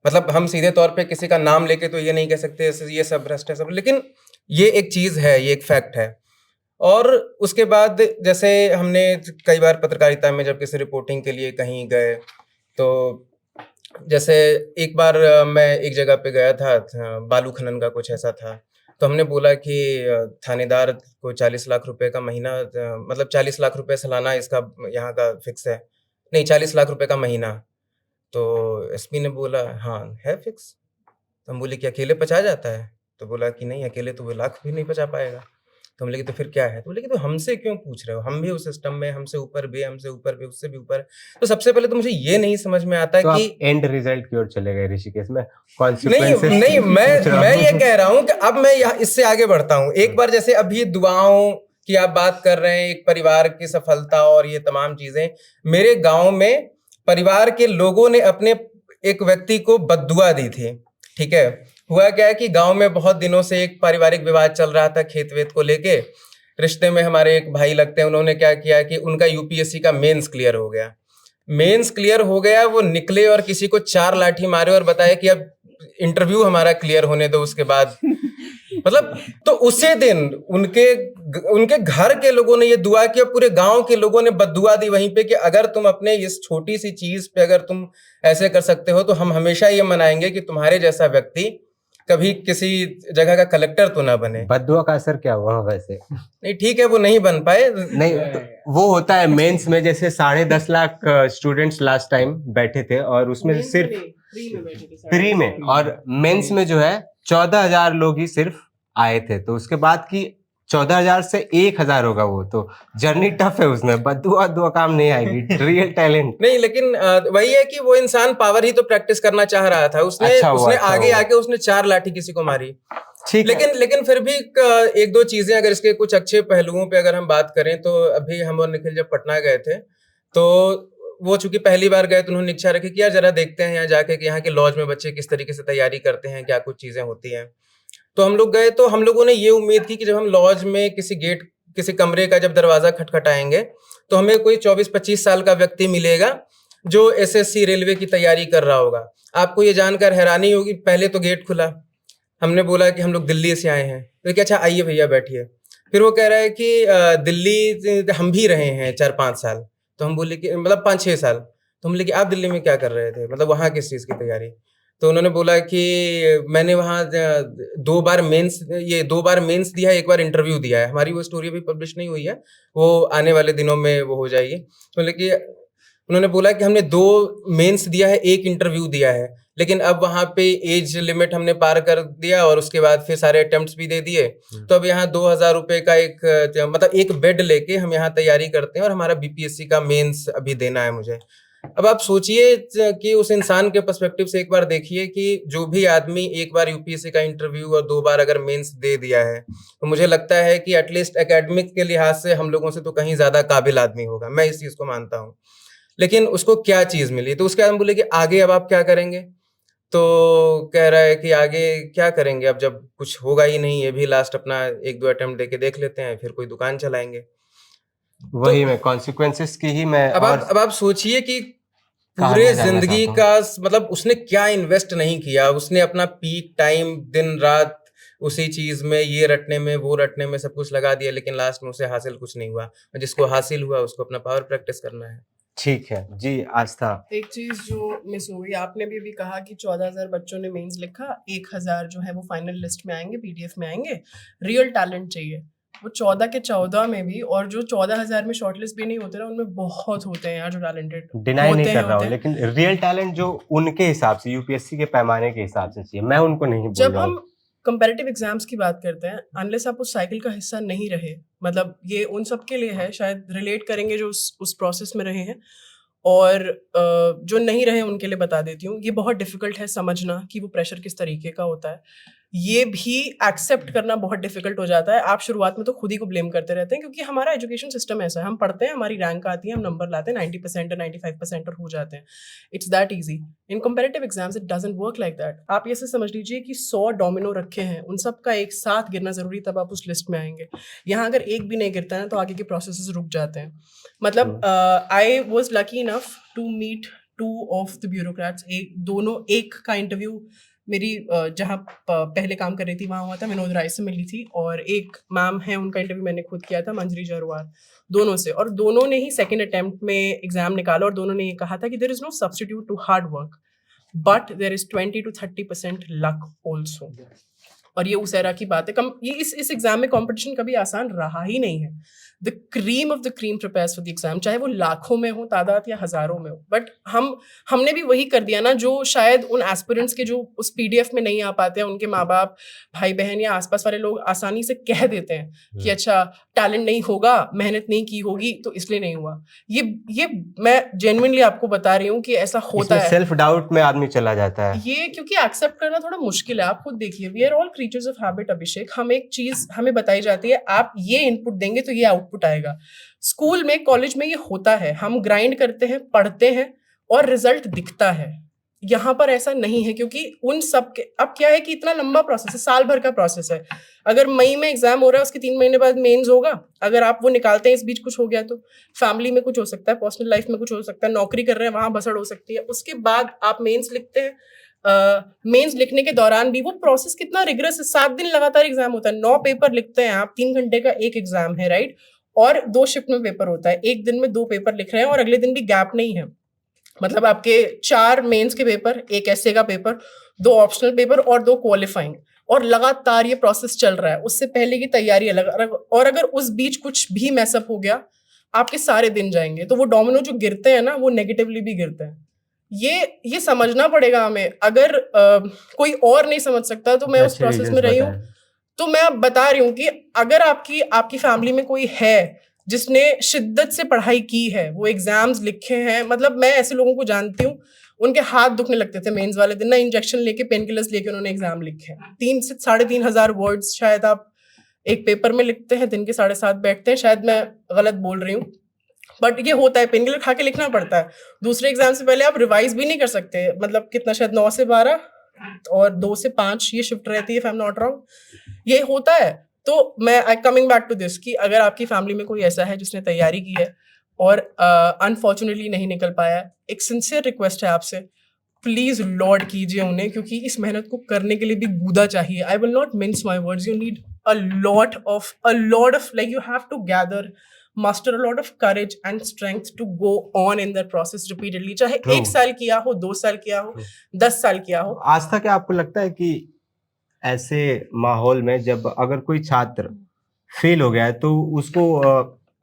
मतलब हम सीधे तौर पे किसी का नाम लेके तो ये नहीं कह सकते ये सब भ्रष्ट है सब, लेकिन ये एक चीज़ है, ये एक फैक्ट है। और उसके बाद जैसे हमने कई बार पत्रकारिता में जब किसी रिपोर्टिंग के लिए कहीं गए, तो जैसे एक बार मैं एक जगह पे गया था, बालू खनन का कुछ ऐसा था, तो हमने बोला कि थानेदार को 40 लाख रुपए का महीना, मतलब 40 लाख रुपए सालाना इसका यहाँ का फिक्स है, नहीं 40 लाख रुपए का महीना। तो एसपी ने बोला हाँ है फिक्स। तो हम बोले कि अकेले पचा जाता है? तो बोला कि नहीं, अकेले तो वो लाख भी नहीं पचा पाएगा। तो हम बोले कि तो फिर क्या है? तो बोले कि तो हमसे क्यों पूछ रहे हो, हम भी उस सिस्टम में, हमसे ऊपर भी, हमसे ऊपर भी, उससे भी ऊपर। तो सबसे पहले तो मुझे ये नहीं समझ में आता तो कि आप एंड रिजल्ट की ओर चले गए ऋषिकेश में, नहीं कॉन्सिक्वेंसेस नहीं, मैं ये कह रहा हूँ कि अब मैं यहाँ इससे आगे बढ़ता हूँ। एक बार जैसे अभी दुआओं की आप बात कर रहे हैं, एक परिवार की सफलता और ये तमाम चीजें, मेरे गांव में परिवार के लोगों ने अपने एक व्यक्ति को बद्दुआ दी थी। ठीक है, हुआ क्या है कि गांव में बहुत दिनों से एक पारिवारिक विवाद चल रहा था खेत वेत को लेके। रिश्ते में हमारे एक भाई लगते हैं, उन्होंने क्या किया कि उनका यूपीएससी का मेंस क्लियर हो गया। मेंस क्लियर हो गया, वो निकले और किसी को 4 लाठी मारे और बताया कि अब इंटरव्यू हमारा क्लियर होने दो, उसके बाद मतलब। तो उसी दिन उनके घर के लोगों ने ये दुआ किया, पूरे गांव के लोगों ने बद्दुआ दी वहीं पे कि अगर तुम अपने इस छोटी सी चीज पे अगर तुम ऐसे कर सकते हो तो हम हमेशा ये मनाएंगे कि तुम्हारे जैसा व्यक्ति कभी किसी जगह का कलेक्टर तो ना बने। बद्दुआ का असर क्या हुआ वैसे? नहीं ठीक है, वो नहीं बन पाए। नहीं तो वो होता है मेंस में, जैसे 10.5 लाख स्टूडेंट्स लास्ट टाइम बैठे थे और उसमें से सिर्फ फ्री में, और मेंस में जो है 14,000 लोग ही सिर्फ आए थे। तो उसके बाद की 14,000 से 1,000 होगा वो, तो जर्नी टफ है उसमें, बद्दुआ दुआ काम नहीं आएगी, रियल टैलेंट। नहीं लेकिन वही है कि वो इंसान पावर ही तो प्रैक्टिस करना चाह रहा था, उसने आगे आके उसने 4 लाठी किसी को मारी। ठीक, लेकिन फिर भी एक दो चीजें अगर इसके कुछ अच्छे पहलुओं पे अगर हम बात करें, तो अभी हम और निखिल जब पटना गए थे, तो वो चूंकि पहली बार गए तो उन्होंने इच्छा रखी कि यार जरा देखते हैं यहाँ जाके कि यहाँ के लॉज में बच्चे किस तरीके से तैयारी करते हैं, क्या कुछ चीजें होती हैं। तो हम लोग गए, तो हम लोगों ने ये उम्मीद की कि जब हम लॉज में किसी कमरे का जब दरवाजा खटखटाएंगे तो हमें कोई 24-25 साल का व्यक्ति मिलेगा जो एसएससी रेलवे की तैयारी कर रहा होगा। आपको ये जानकर हैरानी होगी, पहले तो गेट खुला, हमने बोला कि हम लोग दिल्ली से आए हैं, तो क्या अच्छा आइए भैया बैठिए। फिर वो कह रहा है कि दिल्ली हम भी रहे हैं 4-5 साल। तो हम बोले कि मतलब 5-6 साल। तो हम बोले कि आप दिल्ली में क्या कर रहे थे, मतलब वहाँ किस चीज़ की तैयारी? तो उन्होंने बोला कि मैंने वहाँ 2 बार मेंस दिया है, 1 बार इंटरव्यू दिया है। हमारी वो स्टोरी अभी पब्लिश नहीं हुई है, वो आने वाले दिनों में वो हो जाएगी। तो लेकिन उन्होंने बोला कि हमने 2 मेंस दिया है, 1 इंटरव्यू दिया है, लेकिन अब वहाँ पे एज लिमिट हमने पार कर दिया और उसके बाद फिर सारे अटेम्प्ट्स भी दे दिए। तो अब यहाँ 2,000 रुपये का मतलब एक बेड लेके हम यहाँ तैयारी करते हैं और हमारा बीपीएससी का मेंस अभी देना है मुझे। अब आप सोचिए कि उस इंसान के पर्सपेक्टिव से एक बार देखिए कि जो भी आदमी 1 बार यूपीएससी का इंटरव्यू और 2 बार अगर मेंस दे दिया है, तो मुझे लगता है कि एटलीस्ट एकेडमिक के लिहाज से हम लोगों से तो कहीं ज्यादा काबिल आदमी होगा, मैं इस चीज को मानता हूँ। लेकिन उसको क्या चीज मिली? तो उसके बाद हम बोले कि आगे अब आप क्या करेंगे? तो कह रहा है कि आगे क्या करेंगे, अब जब कुछ होगा ही नहीं, ये भी लास्ट अपना 1-2 अटेम्प्ट देके देख लेते हैं, फिर कोई दुकान चलाएंगे। वही मैं कॉन्सिक्वेंसेस की ही मैं अब आप सोचिए कि पूरे जिंदगी का मतलब उसने क्या इन्वेस्ट नहीं किया, उसने अपना पीक टाइम दिन रात उसी चीज में, ये रटने में वो रटने में सब कुछ लगा दिया, लेकिन लास्ट में उसे हासिल कुछ नहीं हुआ। जिसको हासिल हुआ उसको अपना पावर प्रैक्टिस करना है। ठीक है जी। आस्था, एक चीज जो मिस हो गई, आपने भी अभी कहा कि 14,000 बच्चों ने मेंस लिखा, 1,000 जो है वो फाइनल लिस्ट में आएंगे, पीडीएफ में आएंगे। रियल टैलेंट चाहिए, वो 14 के 14 में भी, और जो 14,000 में शॉर्टलिस्ट भी नहीं होते ना, उनमें बहुत होते हैं यार जो टैलेंटेड। डिनाई नहीं कर रहा हूँ, लेकिन रियल टैलेंट जो उनके हिसाब से यूपीएससी के पैमाने के हिसाब से चाहिए, मैं उनको नहीं बोल रहा हूँ। कंपैरेटिव एग्जाम्स की बात करते हैं, अनलेस आप उस साइकिल का हिस्सा नहीं रहे, मतलब ये उन सब के लिए है, शायद रिलेट करेंगे जो उस प्रोसेस में रहे हैं, और जो नहीं रहे उनके लिए बता देती हूँ। ये बहुत डिफ़िकल्ट है समझना कि वो प्रेशर किस तरीके का होता है। ये भी एक्सेप्ट करना बहुत डिफ़िकल्ट हो जाता है। आप शुरुआत में तो खुद ही को ब्लेम करते रहते हैं, क्योंकि हमारा एजुकेशन सिस्टम ऐसा है, हम पढ़ते हैं, हमारी रैंक आती है, हम नंबर लाते हैं 90% और 95% और हो जाते हैं। It's that easy. In comparative exams it doesn't work like that. आप ये से समझ लीजिए कि 100 डोमिनो रखे हैं, उन सब का एक साथ गिरना ज़रूरी, तब आप उस लिस्ट में आएंगे। यहाँ अगर एक भी नहीं गिरता है तो आगे के प्रोसेसेस रुक जाते हैं। मतलब I was lucky enough to meet 2 of the bureaucrats. दोनों, एक का इंटरव्यू मेरी जहाँ पहले काम कर रही थी वहाँ हुआ था, विनोद राय से मिली थी, और एक मैम है उनका इंटरव्यू मैंने खुद किया था, मंजरी जरवार, दोनों से। और दोनों ने ही सेकंड अटेम्प्ट में एग्जाम निकाला, और दोनों ने ये कहा था कि there is no substitute to hard work, but there is 20 to 30% luck also. और ये उस एरा की बात है। ये इस एग्जाम में कंपटीशन कभी आसान रहा ही नहीं है। The cream of the cream prepares for the exam, चाहे वो लाखों में हो तादाद या हज़ारों में हो। बट हमने भी वही कर दिया ना, जो शायद उन एस्पिरेंट्स के जो उस पीडीएफ में नहीं आ पाते हैं, उनके माँ बाप, भाई बहन या आसपास वाले लोग आसानी से कह देते हैं कि अच्छा टैलेंट नहीं होगा, मेहनत नहीं की होगी तो इसलिए नहीं हुआ। ये मैं जेन्युइनली आपको बता रही हूँ कि ऐसा होता है। सेल्फ डाउट में आदमी चला जाता है। ये क्योंकि एक्सेप्ट करना थोड़ा मुश्किल है। आप खुद देखिए, we are all creatures of habit Abhishek. हम एक चीज हमें बताई जाती है, आप ये इनपुट देंगे तो ये आउटपुट आएगा। स्कूल में, कॉलेज में ये होता है, हम ग्राइंड करते हैं, पढ़ते हैं और रिजल्ट दिखता है। यहाँ पर ऐसा नहीं है, क्योंकि उन सब के अब क्या है कि इतना लंबा प्रोसेस है, साल भर का प्रोसेस है। अगर मई में एग्जाम हो रहा है, उसके 3 महीने बाद मेंस होगा। अगर आप वो निकालते हैं, इस बीच कुछ हो गया तो फैमिली में कुछ हो सकता है, पर्सनल लाइफ में कुछ हो सकता है, नौकरी कर रहे हैं वहां भसड़ हो सकती है। उसके बाद आप मेंस लिखते हैं। मेंस लिखने के दौरान भी वो प्रोसेस कितना रिगरस है, 7 दिन लगातार एग्जाम होता है, 9 पेपर लिखते हैं आप, 3 घंटे का एक एग्जाम है, राइट। और 2 शिफ्ट में पेपर होता है, एक दिन में 2 पेपर लिख रहे हैं और अगले दिन भी गैप नहीं है। मतलब आपके 4 मेंस के पेपर, 1 एसे का पेपर, 2 ऑप्शनल पेपर और 2 क्वालिफाइंग, और लगातार ये प्रोसेस चल रहा है। उससे पहले की तैयारी अलग, और अगर उस बीच कुछ भी मैसअप हो गया, आपके सारे दिन जाएंगे। तो वो डोमिनो जो गिरते हैं ना, वो नेगेटिवली भी गिरते हैं। ये समझना पड़ेगा हमें। अगर कोई और नहीं समझ सकता, तो मैं उस प्रोसेस में रही हूँ, तो मैं अब बता रही हूँ कि अगर आपकी फैमिली में कोई है जिसने शिद्दत से पढ़ाई की है, वो एग्जाम्स लिखे हैं, मतलब मैं ऐसे लोगों को जानती हूँ, उनके हाथ दुखने लगते थे मेंस वाले दिन ना, इंजेक्शन लेके, पेन किलर्स लेके उन्होंने एग्जाम लिखे हैं। 3 से 3,500 वर्ड्स शायद आप एक पेपर में लिखते हैं, दिन के 7.5 बैठते हैं। शायद मैं गलत बोल रही हूँ, बट ये होता है, पेन किलर खा के लिखना पड़ता है। दूसरे एग्जाम से पहले आप रिवाइज भी नहीं कर सकते, मतलब कितना, शायद 9 से 12 और 2 से 5 ये शिफ्ट रहती है, if I am not wrong, ये होता है। तो मैं कमिंग बैक टू दिस कि अगर आपकी फैमिली में कोई ऐसा है जिसने तैयारी की है और अनफॉर्चुनेटली नहीं निकल पाया, एक सिंसियर रिक्वेस्ट है आपसे, प्लीज लॉर्ड कीजिए उन्हें, क्योंकि इस मेहनत को करने के लिए भी गूदा चाहिए। I will not mince my words, you need a lot of like you have to muster a lot of courage and strength to go on in that process repeatedly, चाहे 1 साल किया हो, 2 साल किया हो, 10 साल किया हो। आस्था, क्या आपको लगता है कि ऐसे माहौल में जब अगर कोई छात्र फेल हो गया है, तो उसको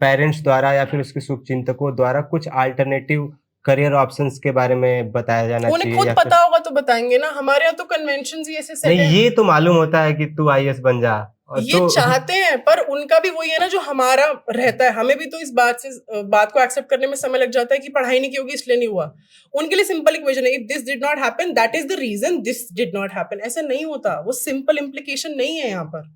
पेरेंट्स द्वारा या फिर उसके शुभचिंतकों द्वारा कुछ अल्टरनेटिव करियर ऑप्शंस के बारे में बताया जाना चाहिए? उन्हें खुद पता होगा तो बताएंगे ना। हमारे यहाँ तो कन्वेंशंस ही ऐसे सेट नहीं, ये तो मालूम होता है कि तू आईएएस बन जा, ये चाहते हैं, पर उनका भी वही है ना जो हमारा रहता है। हमें भी तो इस बात को एक्सेप्ट करने में समय लग जाता है कि पढ़ाई नहीं की होगी इसलिए नहीं हुआ। उनके लिए सिंपल इक्वेशन है, if this did not happen that is the reason this did not happen. ऐसा नहीं होता, वो सिंपल इम्प्लीकेशन नहीं है यहाँ पर,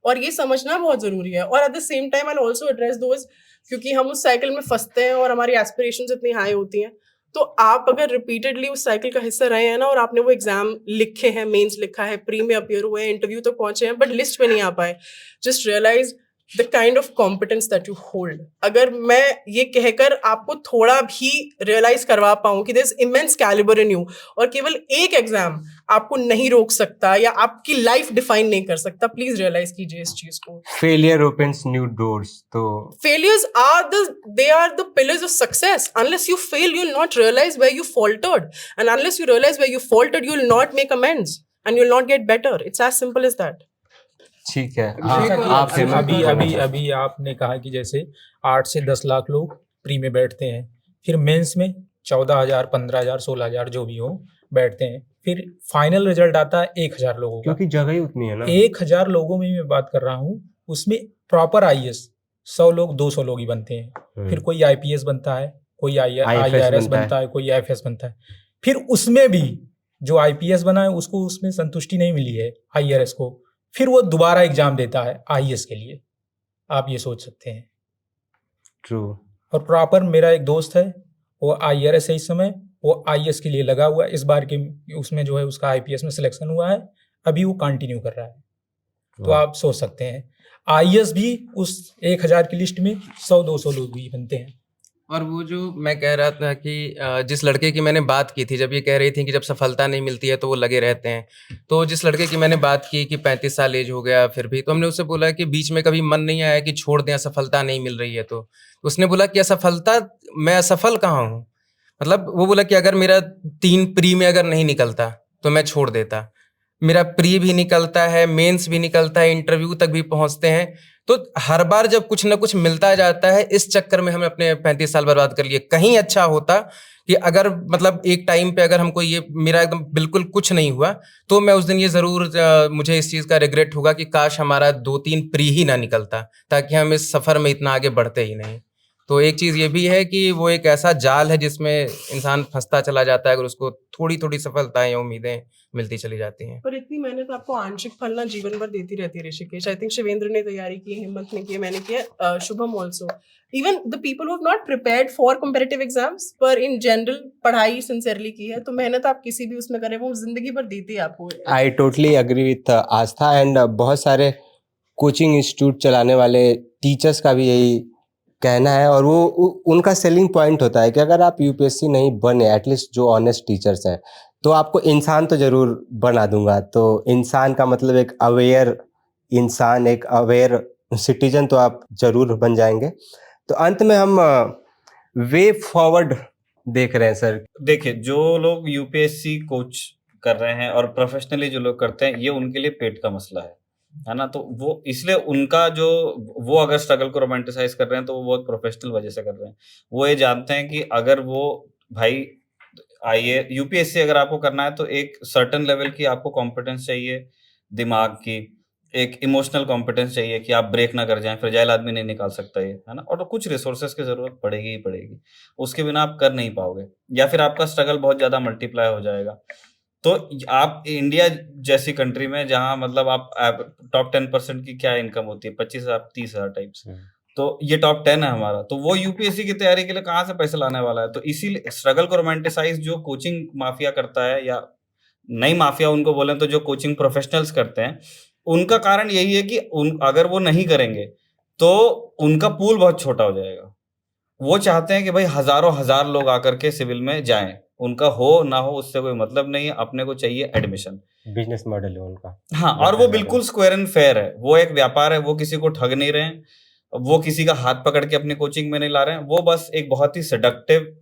और ये समझना बहुत जरूरी है। और at the same time I also address those, क्योंकि हम उस साइकिल में फंसते हैं और हमारी एस्पिरेशंस इतनी हाई होती हैं। तो आप अगर रिपीटेडली उस साइकिल का हिस्सा रहे हैं ना, और आपने वो एग्जाम लिखे हैं, मेंस लिखा है, प्री में अपीयर हुए हैं, इंटरव्यू तक पहुंचे हैं, बट लिस्ट में नहीं आ पाए, just realise the kind of competence that you hold. अगर मैं ये कहकर आपको थोड़ा भी रियलाइज करवा पाऊं कि there is immense calibre in you, और केवल एक एग्जाम आपको नहीं रोक सकता या आपकी लाइफ डिफाइन नहीं कर सकता, प्लीज रियलाइज कीजिए इस चीज को। Failure opens new doors. तो failures are the pillars of success. Unless you fail, you'll not realize where you faltered, and unless you realize where you faltered, you'll not make amends and you'll not get better. It's as simple as that. ठीक है, अभी आपने कहा कि जैसे 8 से 10 लाख लोग प्री में बैठते हैं, फिर मेंस में 14,000, 15,000, 16,000 जो भी हो बैठते हैं। फिर फाइनल रिजल्ट आता है 1,000 लोगों का। क्योंकि जगह ही उतनी है ना। 1,000 लोगों में मैं बात कर रहा हूँ, उसमें प्रॉपर आईएएस 100 लोग 200 लोग ही बनते हैं। फिर कोई आईपीएस बनता है, कोई आईआरएस बनता है, कोई आईएफएस बनता है। फिर उसमें भी जो आईपीएस बना है उसको उसमें संतुष्टि नहीं मिली है आईआरएस को, फिर वो दोबारा एग्जाम देता है आईएएस के लिए। आप ये सोच सकते हैं। ट्रू। और प्रॉपर मेरा एक दोस्त है, वो आईआरएस है इस समय, वो आईएएस के लिए लगा हुआ है। इस बार के उसमें जो है उसका आईपीएस में सिलेक्शन हुआ है, अभी वो कंटिन्यू कर रहा है। तो आप सोच सकते हैं आईएएस भी उस 1,000 की लिस्ट में 100-200 लोग भी बनते हैं। और वो जो मैं कह रहा था कि जिस लड़के की मैंने बात की थी, जब ये कह रही थी कि जब सफलता नहीं मिलती है तो वो लगे रहते हैं, तो जिस लड़के की मैंने बात की कि 35 साल एज हो गया फिर भी, तो हमने उससे बोला कि बीच में कभी मन नहीं आया कि छोड़ दें, असफलता नहीं मिल रही है। तो उसने बोला कि असफलता, मैं असफल कहाँ हूँ। मतलब वो बोला कि अगर मेरा 3 प्री में अगर नहीं निकलता तो मैं छोड़ देता। मेरा प्री भी निकलता है, मेंस भी निकलता है, इंटरव्यू तक भी पहुंचते हैं। तो हर बार जब कुछ ना कुछ मिलता जाता है, इस चक्कर में हमने अपने 35 साल बर्बाद कर लिए। कहीं अच्छा होता कि अगर मतलब एक टाइम पे अगर हमको ये मेरा एकदम बिल्कुल कुछ नहीं हुआ, तो मैं उस दिन ये ज़रूर मुझे इस चीज़ का रिग्रेट होगा कि काश हमारा 2-3 प्री ही ना निकलता, ताकि हम इस सफ़र में इतना आगे बढ़ते ही नहीं। तो एक चीज़ ये भी है कि वो एक ऐसा जाल है जिसमें इंसान फंसता चला जाता है, अगर उसको थोड़ी-थोड़ी सफलताएँ या उम्मीदें मिलती चली जाती हैं। पर इतनी मेहनत आपको आंशिक फल ना जीवन भर देती रहती है ऋषिकेश। आई थिंक शिवेंद्र ने तैयारी की, हिम्मत ने की, मैंने किया, Shubham also. Even the people who have not prepared for comparative exams पर इन जनरल पढ़ाई सिंसियरली की है, तो मेहनत आप किसी भी उसमें करें वो जिंदगी भर देती है आपको। I totally agree with Aastha and बहुत सारे कोचिंग इंस्टीट्यूट चलाने वाले टीचर्स का भी यही कहना है, और वो उनका सेलिंग पॉइंट होता है कि अगर आप यूपीएससी नहीं बने, एटलीस्ट जो ऑनेस्ट टीचर्स हैं, तो आपको इंसान तो ज़रूर बना दूंगा। तो इंसान का मतलब एक अवेयर इंसान, एक अवेयर सिटीजन तो आप ज़रूर बन जाएंगे। तो अंत में हम वे फॉरवर्ड देख रहे हैं सर। देखिए, जो लोग यूपीएससी कोच कर रहे हैं और प्रोफेशनली जो लोग करते हैं, ये उनके लिए पेट का मसला है ना। तो वो इसलिए उनका जो वो अगर स्ट्रगल को रोमांटिसाइज कर रहे हैं तो वो बहुत प्रोफेशनल वजह से कर रहे हैं। वो ये जानते हैं कि अगर वो भाई आइए यूपीएससी अगर आपको करना है तो एक सर्टेन लेवल की आपको कॉम्पिटेंस चाहिए, दिमाग की, एक इमोशनल कॉम्पिटेंस चाहिए कि आप ब्रेक ना कर जाएं। फ्रेजाइल आदमी नहीं निकाल सकता ये, है ना। और तो कुछ रिसोर्सेज की जरूरत पड़ेगी ही पड़ेगी, उसके बिना आप कर नहीं पाओगे, या फिर आपका स्ट्रगल बहुत ज्यादा मल्टीप्लाई हो जाएगा। तो आप इंडिया जैसी कंट्री में जहां मतलब आप टॉप 10% की क्या इनकम होती है, 25,000 30,000 टाइप्स, तो ये टॉप 10 है हमारा। तो वो यूपीएससी की तैयारी के लिए कहाँ से पैसे लाने वाला है। तो इसीलिए स्ट्रगल को रोमांटिसाइज जो कोचिंग माफिया करता है, या नई माफिया उनको बोलें तो जो कोचिंग प्रोफेशनल्स करते हैं, उनका कारण यही है कि अगर वो नहीं करेंगे तो उनका पूल बहुत छोटा हो जाएगा। वो चाहते हैं कि भाई हजारों हजार लोग आकर के सिविल में जाएं, उनका हो ना हो उससे कोई मतलब नहीं है, अपने को चाहिए एडमिशन। बिजनेस मॉडल है उनका। हाँ, और वो बिल्कुल स्क्वायर एंड फेयर है, वो एक व्यापार है, वो किसी को ठग नहीं रहे हैं, वो किसी का हाथ पकड़ के अपनी कोचिंग में नहीं ला रहे हैं। वो बस एक बहुत ही सेडक्टिव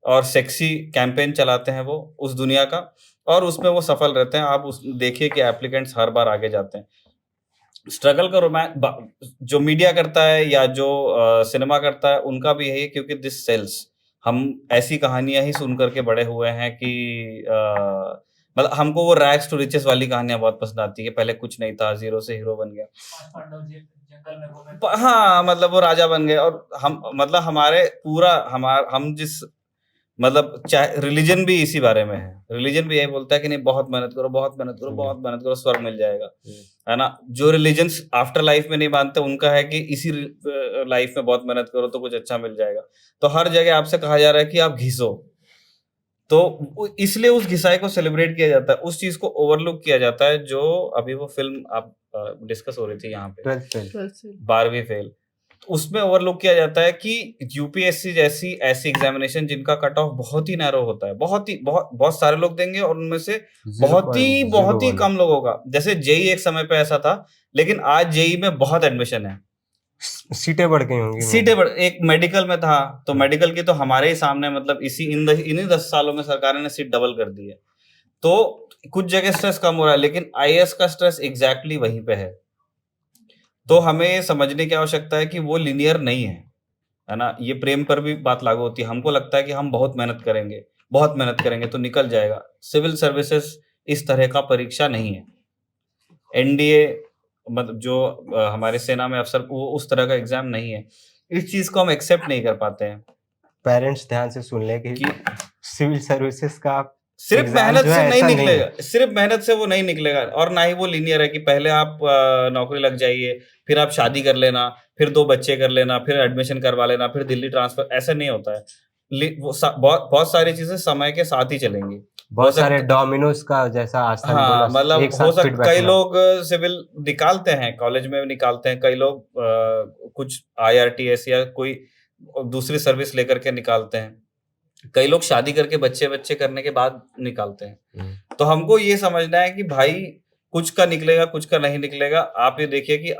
और सेक्सी कैंपेन चलाते हैं वो उस दुनिया का, और उसमें वो सफल रहते हैं। आप उस देखिए कि एप्लीकेंट्स हर बार आगे जाते हैं। स्ट्रगल का जो मीडिया करता है या जो सिनेमा करता है, उनका भी यही है, क्योंकि दिस सेल्स। हम ऐसी कहानियां ही सुन करके बड़े हुए हैं कि मतलब हमको वो रैग्स टू रिचेस वाली कहानियां बहुत पसंद आती है। पहले कुछ नहीं था, जीरो से हीरो बन गया। हाँ, मतलब वो राजा बन गए। और हम मतलब हमारे पूरा हम जिस मतलब चाहे रिलीजन भी इसी बारे में है, रिलीजन भी यही बोलता है कि नहीं, बहुत मेहनत करो, बहुत मेहनत करो, बहुत मेहनत करो, स्वर्ग मिल जाएगा, है ना। जो रिलीजन्स आफ्टर लाइफ में नहीं मानते, उनका है कि इसी लाइफ में बहुत मेहनत करो तो कुछ अच्छा मिल जाएगा। तो हर जगह आपसे कहा जा रहा है कि आप घिसो, तो इसलिए उस घिसाई को सेलिब्रेट किया जाता है, उस चीज को ओवरलुक किया जाता है। जो अभी वो फिल्म आप डिस्कस हो रही थी यहाँ पे, 12वीं फेल, उसमें ओवरलुक किया जाता है कि यूपीएससी जैसी ऐसी एग्जामिनेशन जिनका कट ऑफ बहुत ही नैरो होता है, बहुत सारे लोग देंगे और उनमें से बहुत ही कम लोगों का। जैसे जेई एक समय पे ऐसा था, लेकिन आज जेई में बहुत एडमिशन है, सीटें बढ़ गई होंगी। एक मेडिकल में था, तो मेडिकल की तो हमारे ही सामने मतलब इन्हीं 10 सालों में सरकार ने सीट डबल कर दी है। तो कुछ जगह स्ट्रेस कम हो रहा है, लेकिन आईएएस का स्ट्रेस एग्जैक्टली वहीं पे है। तो हमें समझने की आवश्यकता है कि वो लिनियर नहीं है, है ना? ये प्रेम पर भी बात लागू होती है। हमको लगता है कि हम बहुत मेहनत करेंगे तो निकल जाएगा। सिविल सर्विसेज इस तरह का परीक्षा नहीं है। एनडीए मतलब जो हमारे सेना में अफसर, वो उस तरह का एग्जाम नहीं है। इस चीज को हम एक्सेप्ट नहीं कर पाते हैं पेरेंट्स ध्यान से सुन ले कि सिविल सर्विसेज का सिर्फ एग्जाम मेहनत जो है से नहीं ऐसा नहीं निकलेगा, है। सिर्फ मेहनत से वो नहीं निकलेगा। और ना ही वो लीनियर है कि पहले आप नौकरी लग जाइए, फिर आप शादी कर लेना, फिर 2 बच्चे कर लेना, फिर एडमिशन करवा लेना, फिर दिल्ली ट्रांसफर। ऐसा नहीं होता है। बहुत सारी चीजें समय के साथ ही चलेंगी। बहुत सारे डोमिनोज का जैसा आस्थान हाँ, बोला, मतलब एक हो साथ फिट सकता कई बैठना। लोग सिविल निकालते हैं, कॉलेज में निकालते हैं, कई लोग कुछ IRTS या कोई दूसरी सर्विस लेकर के निकालते हैं, कई लोग शादी करके बच्चे करने के बाद निकालते हैं। तो हमको ये समझना है कि भाई कुछ का निकलेगा, कुछ का नहीं निकलेगा। आप ये देखिए कि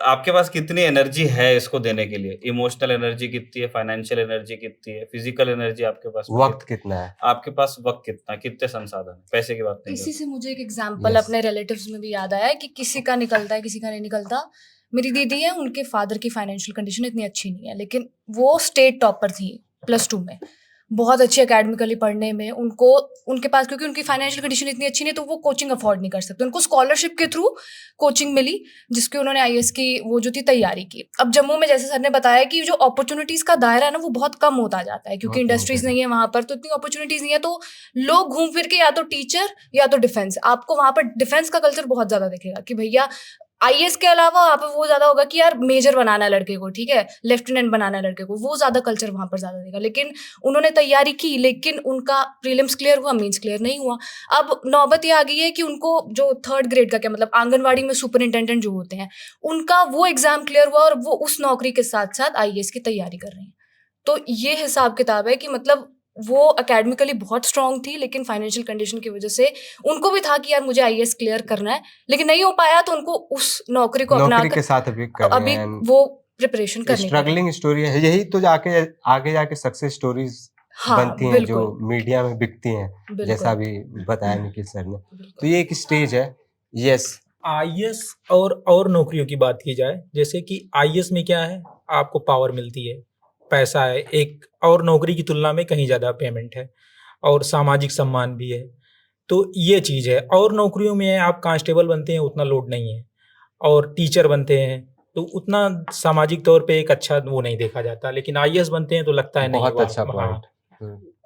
आपके पास कितनी एनर्जी है इसको देने के लिए। इमोशनल एनर्जी कितनी है, फाइनेंशियल एनर्जी कितनी है, फिजिकल एनर्जी आपके पास वक्त कितना है, आपके पास वक्त कितना, कितने संसाधन है। पैसे की बात नहीं इसी करते। से मुझे एक एग्जांपल Yes. अपने रिलेटिव्स में भी याद आया है कि किसी का निकलता है, किसी का नहीं निकलता। मेरी दीदी है, उनके फादर की फाइनेंशियल कंडीशन इतनी अच्छी नहीं है, लेकिन वो स्टेट टॉपर थी +2 में, बहुत अच्छी एकेडमिकली पढ़ने में। उनके पास क्योंकि उनकी फाइनेंशियल कंडीशन इतनी अच्छी नहीं, तो वो कोचिंग अफोर्ड नहीं कर सकते। उनको स्कॉलरशिप के थ्रू कोचिंग मिली, जिसके उन्होंने IAS की वो जो थी तैयारी की। अब जम्मू में जैसे सर ने बताया कि जो अपॉर्चुनिटीज़ का दायरा है ना, वो बहुत कम होता जाता है, क्योंकि बहुत इंडस्ट्रीज limited नहीं है वहाँ पर, तो इतनी अपॉर्चुनिटीज़ नहीं है। तो लोग घूम फिर के या तो टीचर या तो डिफेंस, आपको वहाँ पर डिफेंस का कल्चर बहुत ज़्यादा दिखेगा कि भैया IAS के अलावा वहाँ पे वो ज़्यादा होगा कि यार मेजर बनाना है लड़के को, ठीक है, लेफ्टिनेंट बनाना है लड़के को, वो ज़्यादा कल्चर वहाँ पर ज़्यादा देगा। लेकिन उन्होंने तैयारी की, लेकिन उनका प्रीलिम्स क्लियर हुआ, मेंस क्लियर नहीं हुआ। अब नौबत ये आ गई है कि उनको जो 3rd ग्रेड का, क्या मतलब आंगनवाड़ी में सुपरिंटेंडेंट जो होते हैं, उनका वो एग्जाम क्लियर हुआ और वो उस नौकरी के साथ साथ IAS की तैयारी कर रही हैं। तो ये हिसाब किताब है कि मतलब वो एकेडमिकली बहुत स्ट्रांग थी, लेकिन फाइनेंशियल कंडीशन की वजह से उनको भी था कि यार मुझे IAS क्लियर करना है, लेकिन नहीं हो पाया। तो उनको उस नौकरी को नौकरी अपना के साथ अभी वो प्रिपरेशन करनी स्ट्रगलिंग स्टोरी है। यही तो आगे जाके सक्सेस स्टोरीज हाँ, बनती हैं, जो बिल्कुल। मीडिया में बिकती हैं, बिल्कुल। जैसा भी बताया निखिल सर ने। तो ये एक स्टेज है। यस, IAS और नौकरियों की बात की जाए, जैसे कि IAS में क्या है, आपको पावर मिलती है, पैसा है, एक और नौकरी की तुलना में कहीं ज़्यादा पेमेंट है और सामाजिक सम्मान भी है। तो ये चीज़ है। और नौकरियों में आप कांस्टेबल बनते हैं, उतना लोड नहीं है, और टीचर बनते हैं तो उतना सामाजिक तौर पे एक अच्छा वो नहीं देखा जाता। लेकिन IAS बनते हैं तो लगता है नहीं, बहुत वाह, अच्छा हाँ। पॉइंट।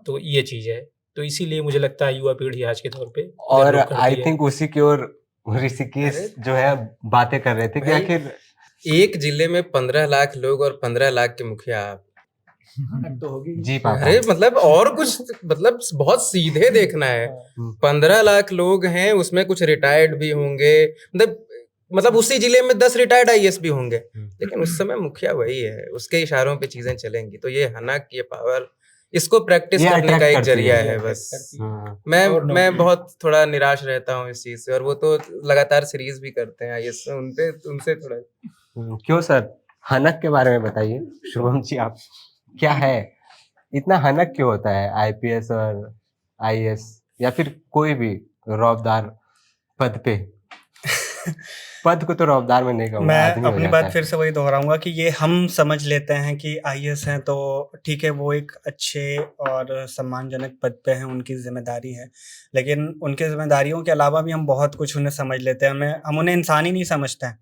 तो ये चीज़ है। तो इसीलिए मुझे लगता है युवा पीढ़ी आज के तौर पे और डेवलप करती आई है। थिंक उसी की ओर ऋषिकेश जो है बातें कर रहे थे कि भाई, आखिर एक जिले में 15 लाख लोग और 15 लाख के मुखिया आप। जी पापा। अरे मतलब और कुछ मतलब बहुत सीधे देखना है। 15 लाख लोग हैं, उसमें कुछ रिटायर्ड भी होंगे, मतलब उसी जिले में 10 रिटायर्ड IAS भी होंगे, लेकिन उस समय मुखिया वही है, उसके इशारों पे चीजें चलेंगी। तो ये हनक, ये पावर, इसको प्रैक्टिस ये करने का attract एक करती जरिया है। है बस। हाँ। मैं बहुत थोड़ा निराश रहता हूँ इस चीज से, और वो तो लगातार सीरीज भी करते हैं IAS, उनसे थोड़ा क्यों सर, हनक के बारे में बताइए शुभम जी। आप क्या है, इतना हनक क्यों होता है IPS और IAS या फिर कोई भी रौबदार पद पे? पद को तो रौबदार में नहीं कहूँगा, मैं आदमी हो अपनी जाता बात है। फिर से वही दोहराऊंगा कि ये हम समझ लेते हैं कि IAS हैं तो ठीक है, वो एक अच्छे और सम्मानजनक पद पे हैं, उनकी जिम्मेदारी है। लेकिन उनकी जिम्मेदारियों के अलावा भी हम बहुत कुछ उन्हें समझ लेते हैं। हम उन्हें इंसान ही नहीं समझते हैं,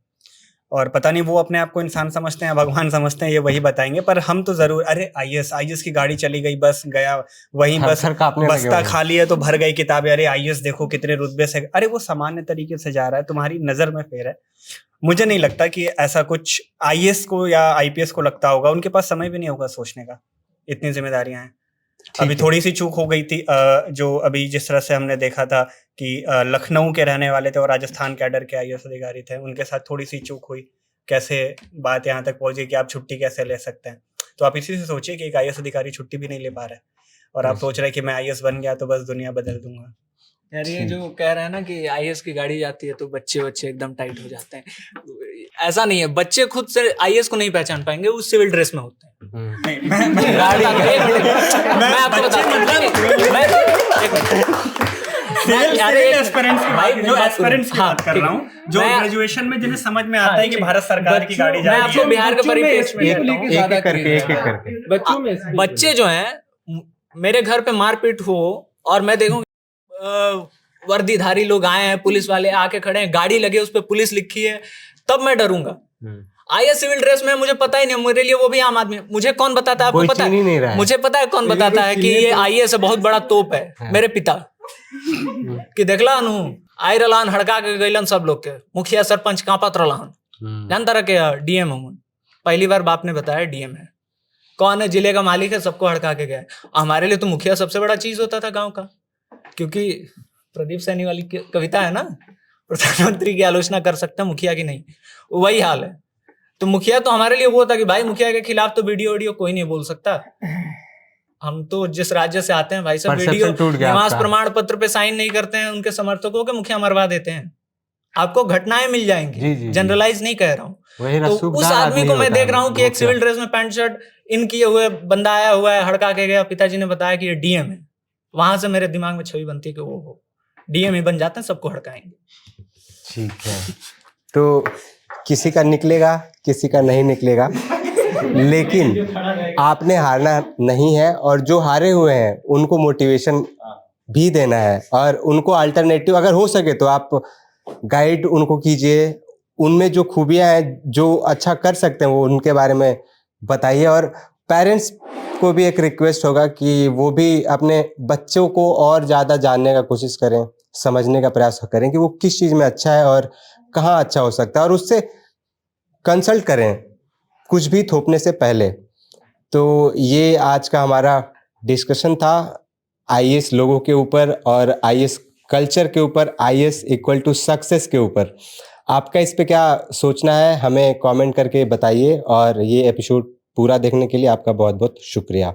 और पता नहीं वो अपने आप को इंसान समझते हैं, भगवान समझते हैं, ये वही बताएंगे। पर हम तो ज़रूर, अरे IAS की गाड़ी चली गई, बस गया वहीं, बस थर-थर काँपने लगे बस्ता होंगे। खाली है तो भर गई किताबें। अरे IAS देखो कितने रुतबे से, अरे वो सामान्य तरीके से जा रहा है, तुम्हारी नज़र में फेर है। मुझे नहीं लगता कि ऐसा कुछ IAS को या IPS को लगता होगा। उनके पास समय भी नहीं होगा सोचने का, इतनी जिम्मेदारियां हैं। अभी थोड़ी सी चूक हो गई थी, जो अभी जिस तरह से हमने देखा था कि लखनऊ के रहने वाले थे और राजस्थान कैडर के IAS अधिकारी थे, उनके साथ थोड़ी सी चूक हुई। कैसे बात यहाँ तक पहुंची कि आप छुट्टी कैसे ले सकते हैं। तो आप इसी से सोचिए कि एक IAS अधिकारी छुट्टी भी नहीं ले पा रहा है, और आप सोच रहे हैं कि मैं IAS बन गया तो बस दुनिया बदल दूंगा। यार ये जो कह रहे हैं ना कि IAS की गाड़ी जाती है तो बच्चे एकदम टाइट हो जाते हैं, ऐसा नहीं है। बच्चे खुद से IAS को नहीं पहचान पाएंगे, वो सिविल ड्रेस में होते हैं। नहीं, मैं गाड़ी मैं आपको बताता हूँ, एस्पिरेंट्स की भाई, बात, जो बात एस्पिरेंट्स की हाँ, बात कर ठीक रहा है। हूँ, जो मैं- ग्रेजुएशन में जिन्हें समझ में हाँ, आता है कि ठीक। भारत सरकार की गाड़ी जा मैं रही आपको है। बिहार का परिपेक्ष में कहता हूँ। एक एक करके एक एक करके बच्चों में SP बच्चे जो हैं मेरे घर पे मारपीट हो और मैं देखूं वर्दीधारी लोग आए हैं, पुलिस वाले आके खड़े हैं, गाड़ी लगे उस पे पुलिस लिखी है, तब मैं डरूंगा। आईएएस सिविल ड्रेस में मुझे पता ही नहीं, मेरे लिए वो भी आम आदमी है। मुझे कौन बताता है, आपको कोई पता चीन ही नहीं रहा है? है। मुझे पता है कौन बताता है कि ये आईएएस बहुत बड़ा तोप है। मेरे पिता कि देखला नु आई रलान हड़का के गइलन सब लोग के, मुखिया सरपंच कांपत रलान। जानता रहा के डीएम हम पहली बार बाप ने बताया डीएम है, कौन है, जिले का मालिक है, सबको हड़का के गया। हमारे लिए तो मुखिया सबसे बड़ा चीज होता था गांव का, क्योंकि प्रदीप सैनी वाली कविता है ना, प्रधानमंत्री की आलोचना कर सकते हैं मुखिया की नहीं, वही हाल है। तो मुखिया तो हमारे लिए वो था कि भाई मुखिया के खिलाफ तो वीडियो कोई नहीं बोल सकता। हम तो जिस राज्य से आते हैं भाई साहब, वीडियो Perception टूट गया निवास आपका। प्रमाण पत्र पे साइन नहीं करते हैं उनके समर्थकों के, मुखिया मरवा देते हैं। आपको घटनाएं मिल जी, जी, जाएंगी, जी। जनरलाइज नहीं कह रहा हूँ। वही तो उस आदमी को मैं देख रहा हूँ कि एक सिविल ड्रेस में पैंट शर्ट इन किए हुए बंदा आया हुआ है, हड़का के गया। पिताजी ने बताया कि ये डीएम है। वहां से मेरे दिमाग में छवि बनती है कि वो हो डीएम ही बन जाते हैं, सबको हड़काएंगे। ठीक है, तो किसी का निकलेगा किसी का नहीं निकलेगा, लेकिन आपने हारना नहीं है, और जो हारे हुए हैं उनको मोटिवेशन भी देना है, और उनको अल्टरनेटिव अगर हो सके तो आप गाइड उनको कीजिए, उनमें जो खूबियां हैं, जो अच्छा कर सकते हैं वो उनके बारे में बताइए। और पेरेंट्स को भी एक रिक्वेस्ट होगा कि वो भी अपने बच्चों को और ज़्यादा जानने का कोशिश करें, समझने का प्रयास करें कि वो किस चीज़ में अच्छा है और कहाँ अच्छा हो सकता है, और उससे कंसल्ट करें कुछ भी थोपने से पहले। तो ये आज का हमारा डिस्कशन था आईएएस लोगों के ऊपर और आईएएस कल्चर के ऊपर, आईएएस इक्वल टू सक्सेस के ऊपर। आपका इस पे क्या सोचना है हमें कमेंट करके बताइए, और ये एपिसोड पूरा देखने के लिए आपका बहुत बहुत शुक्रिया।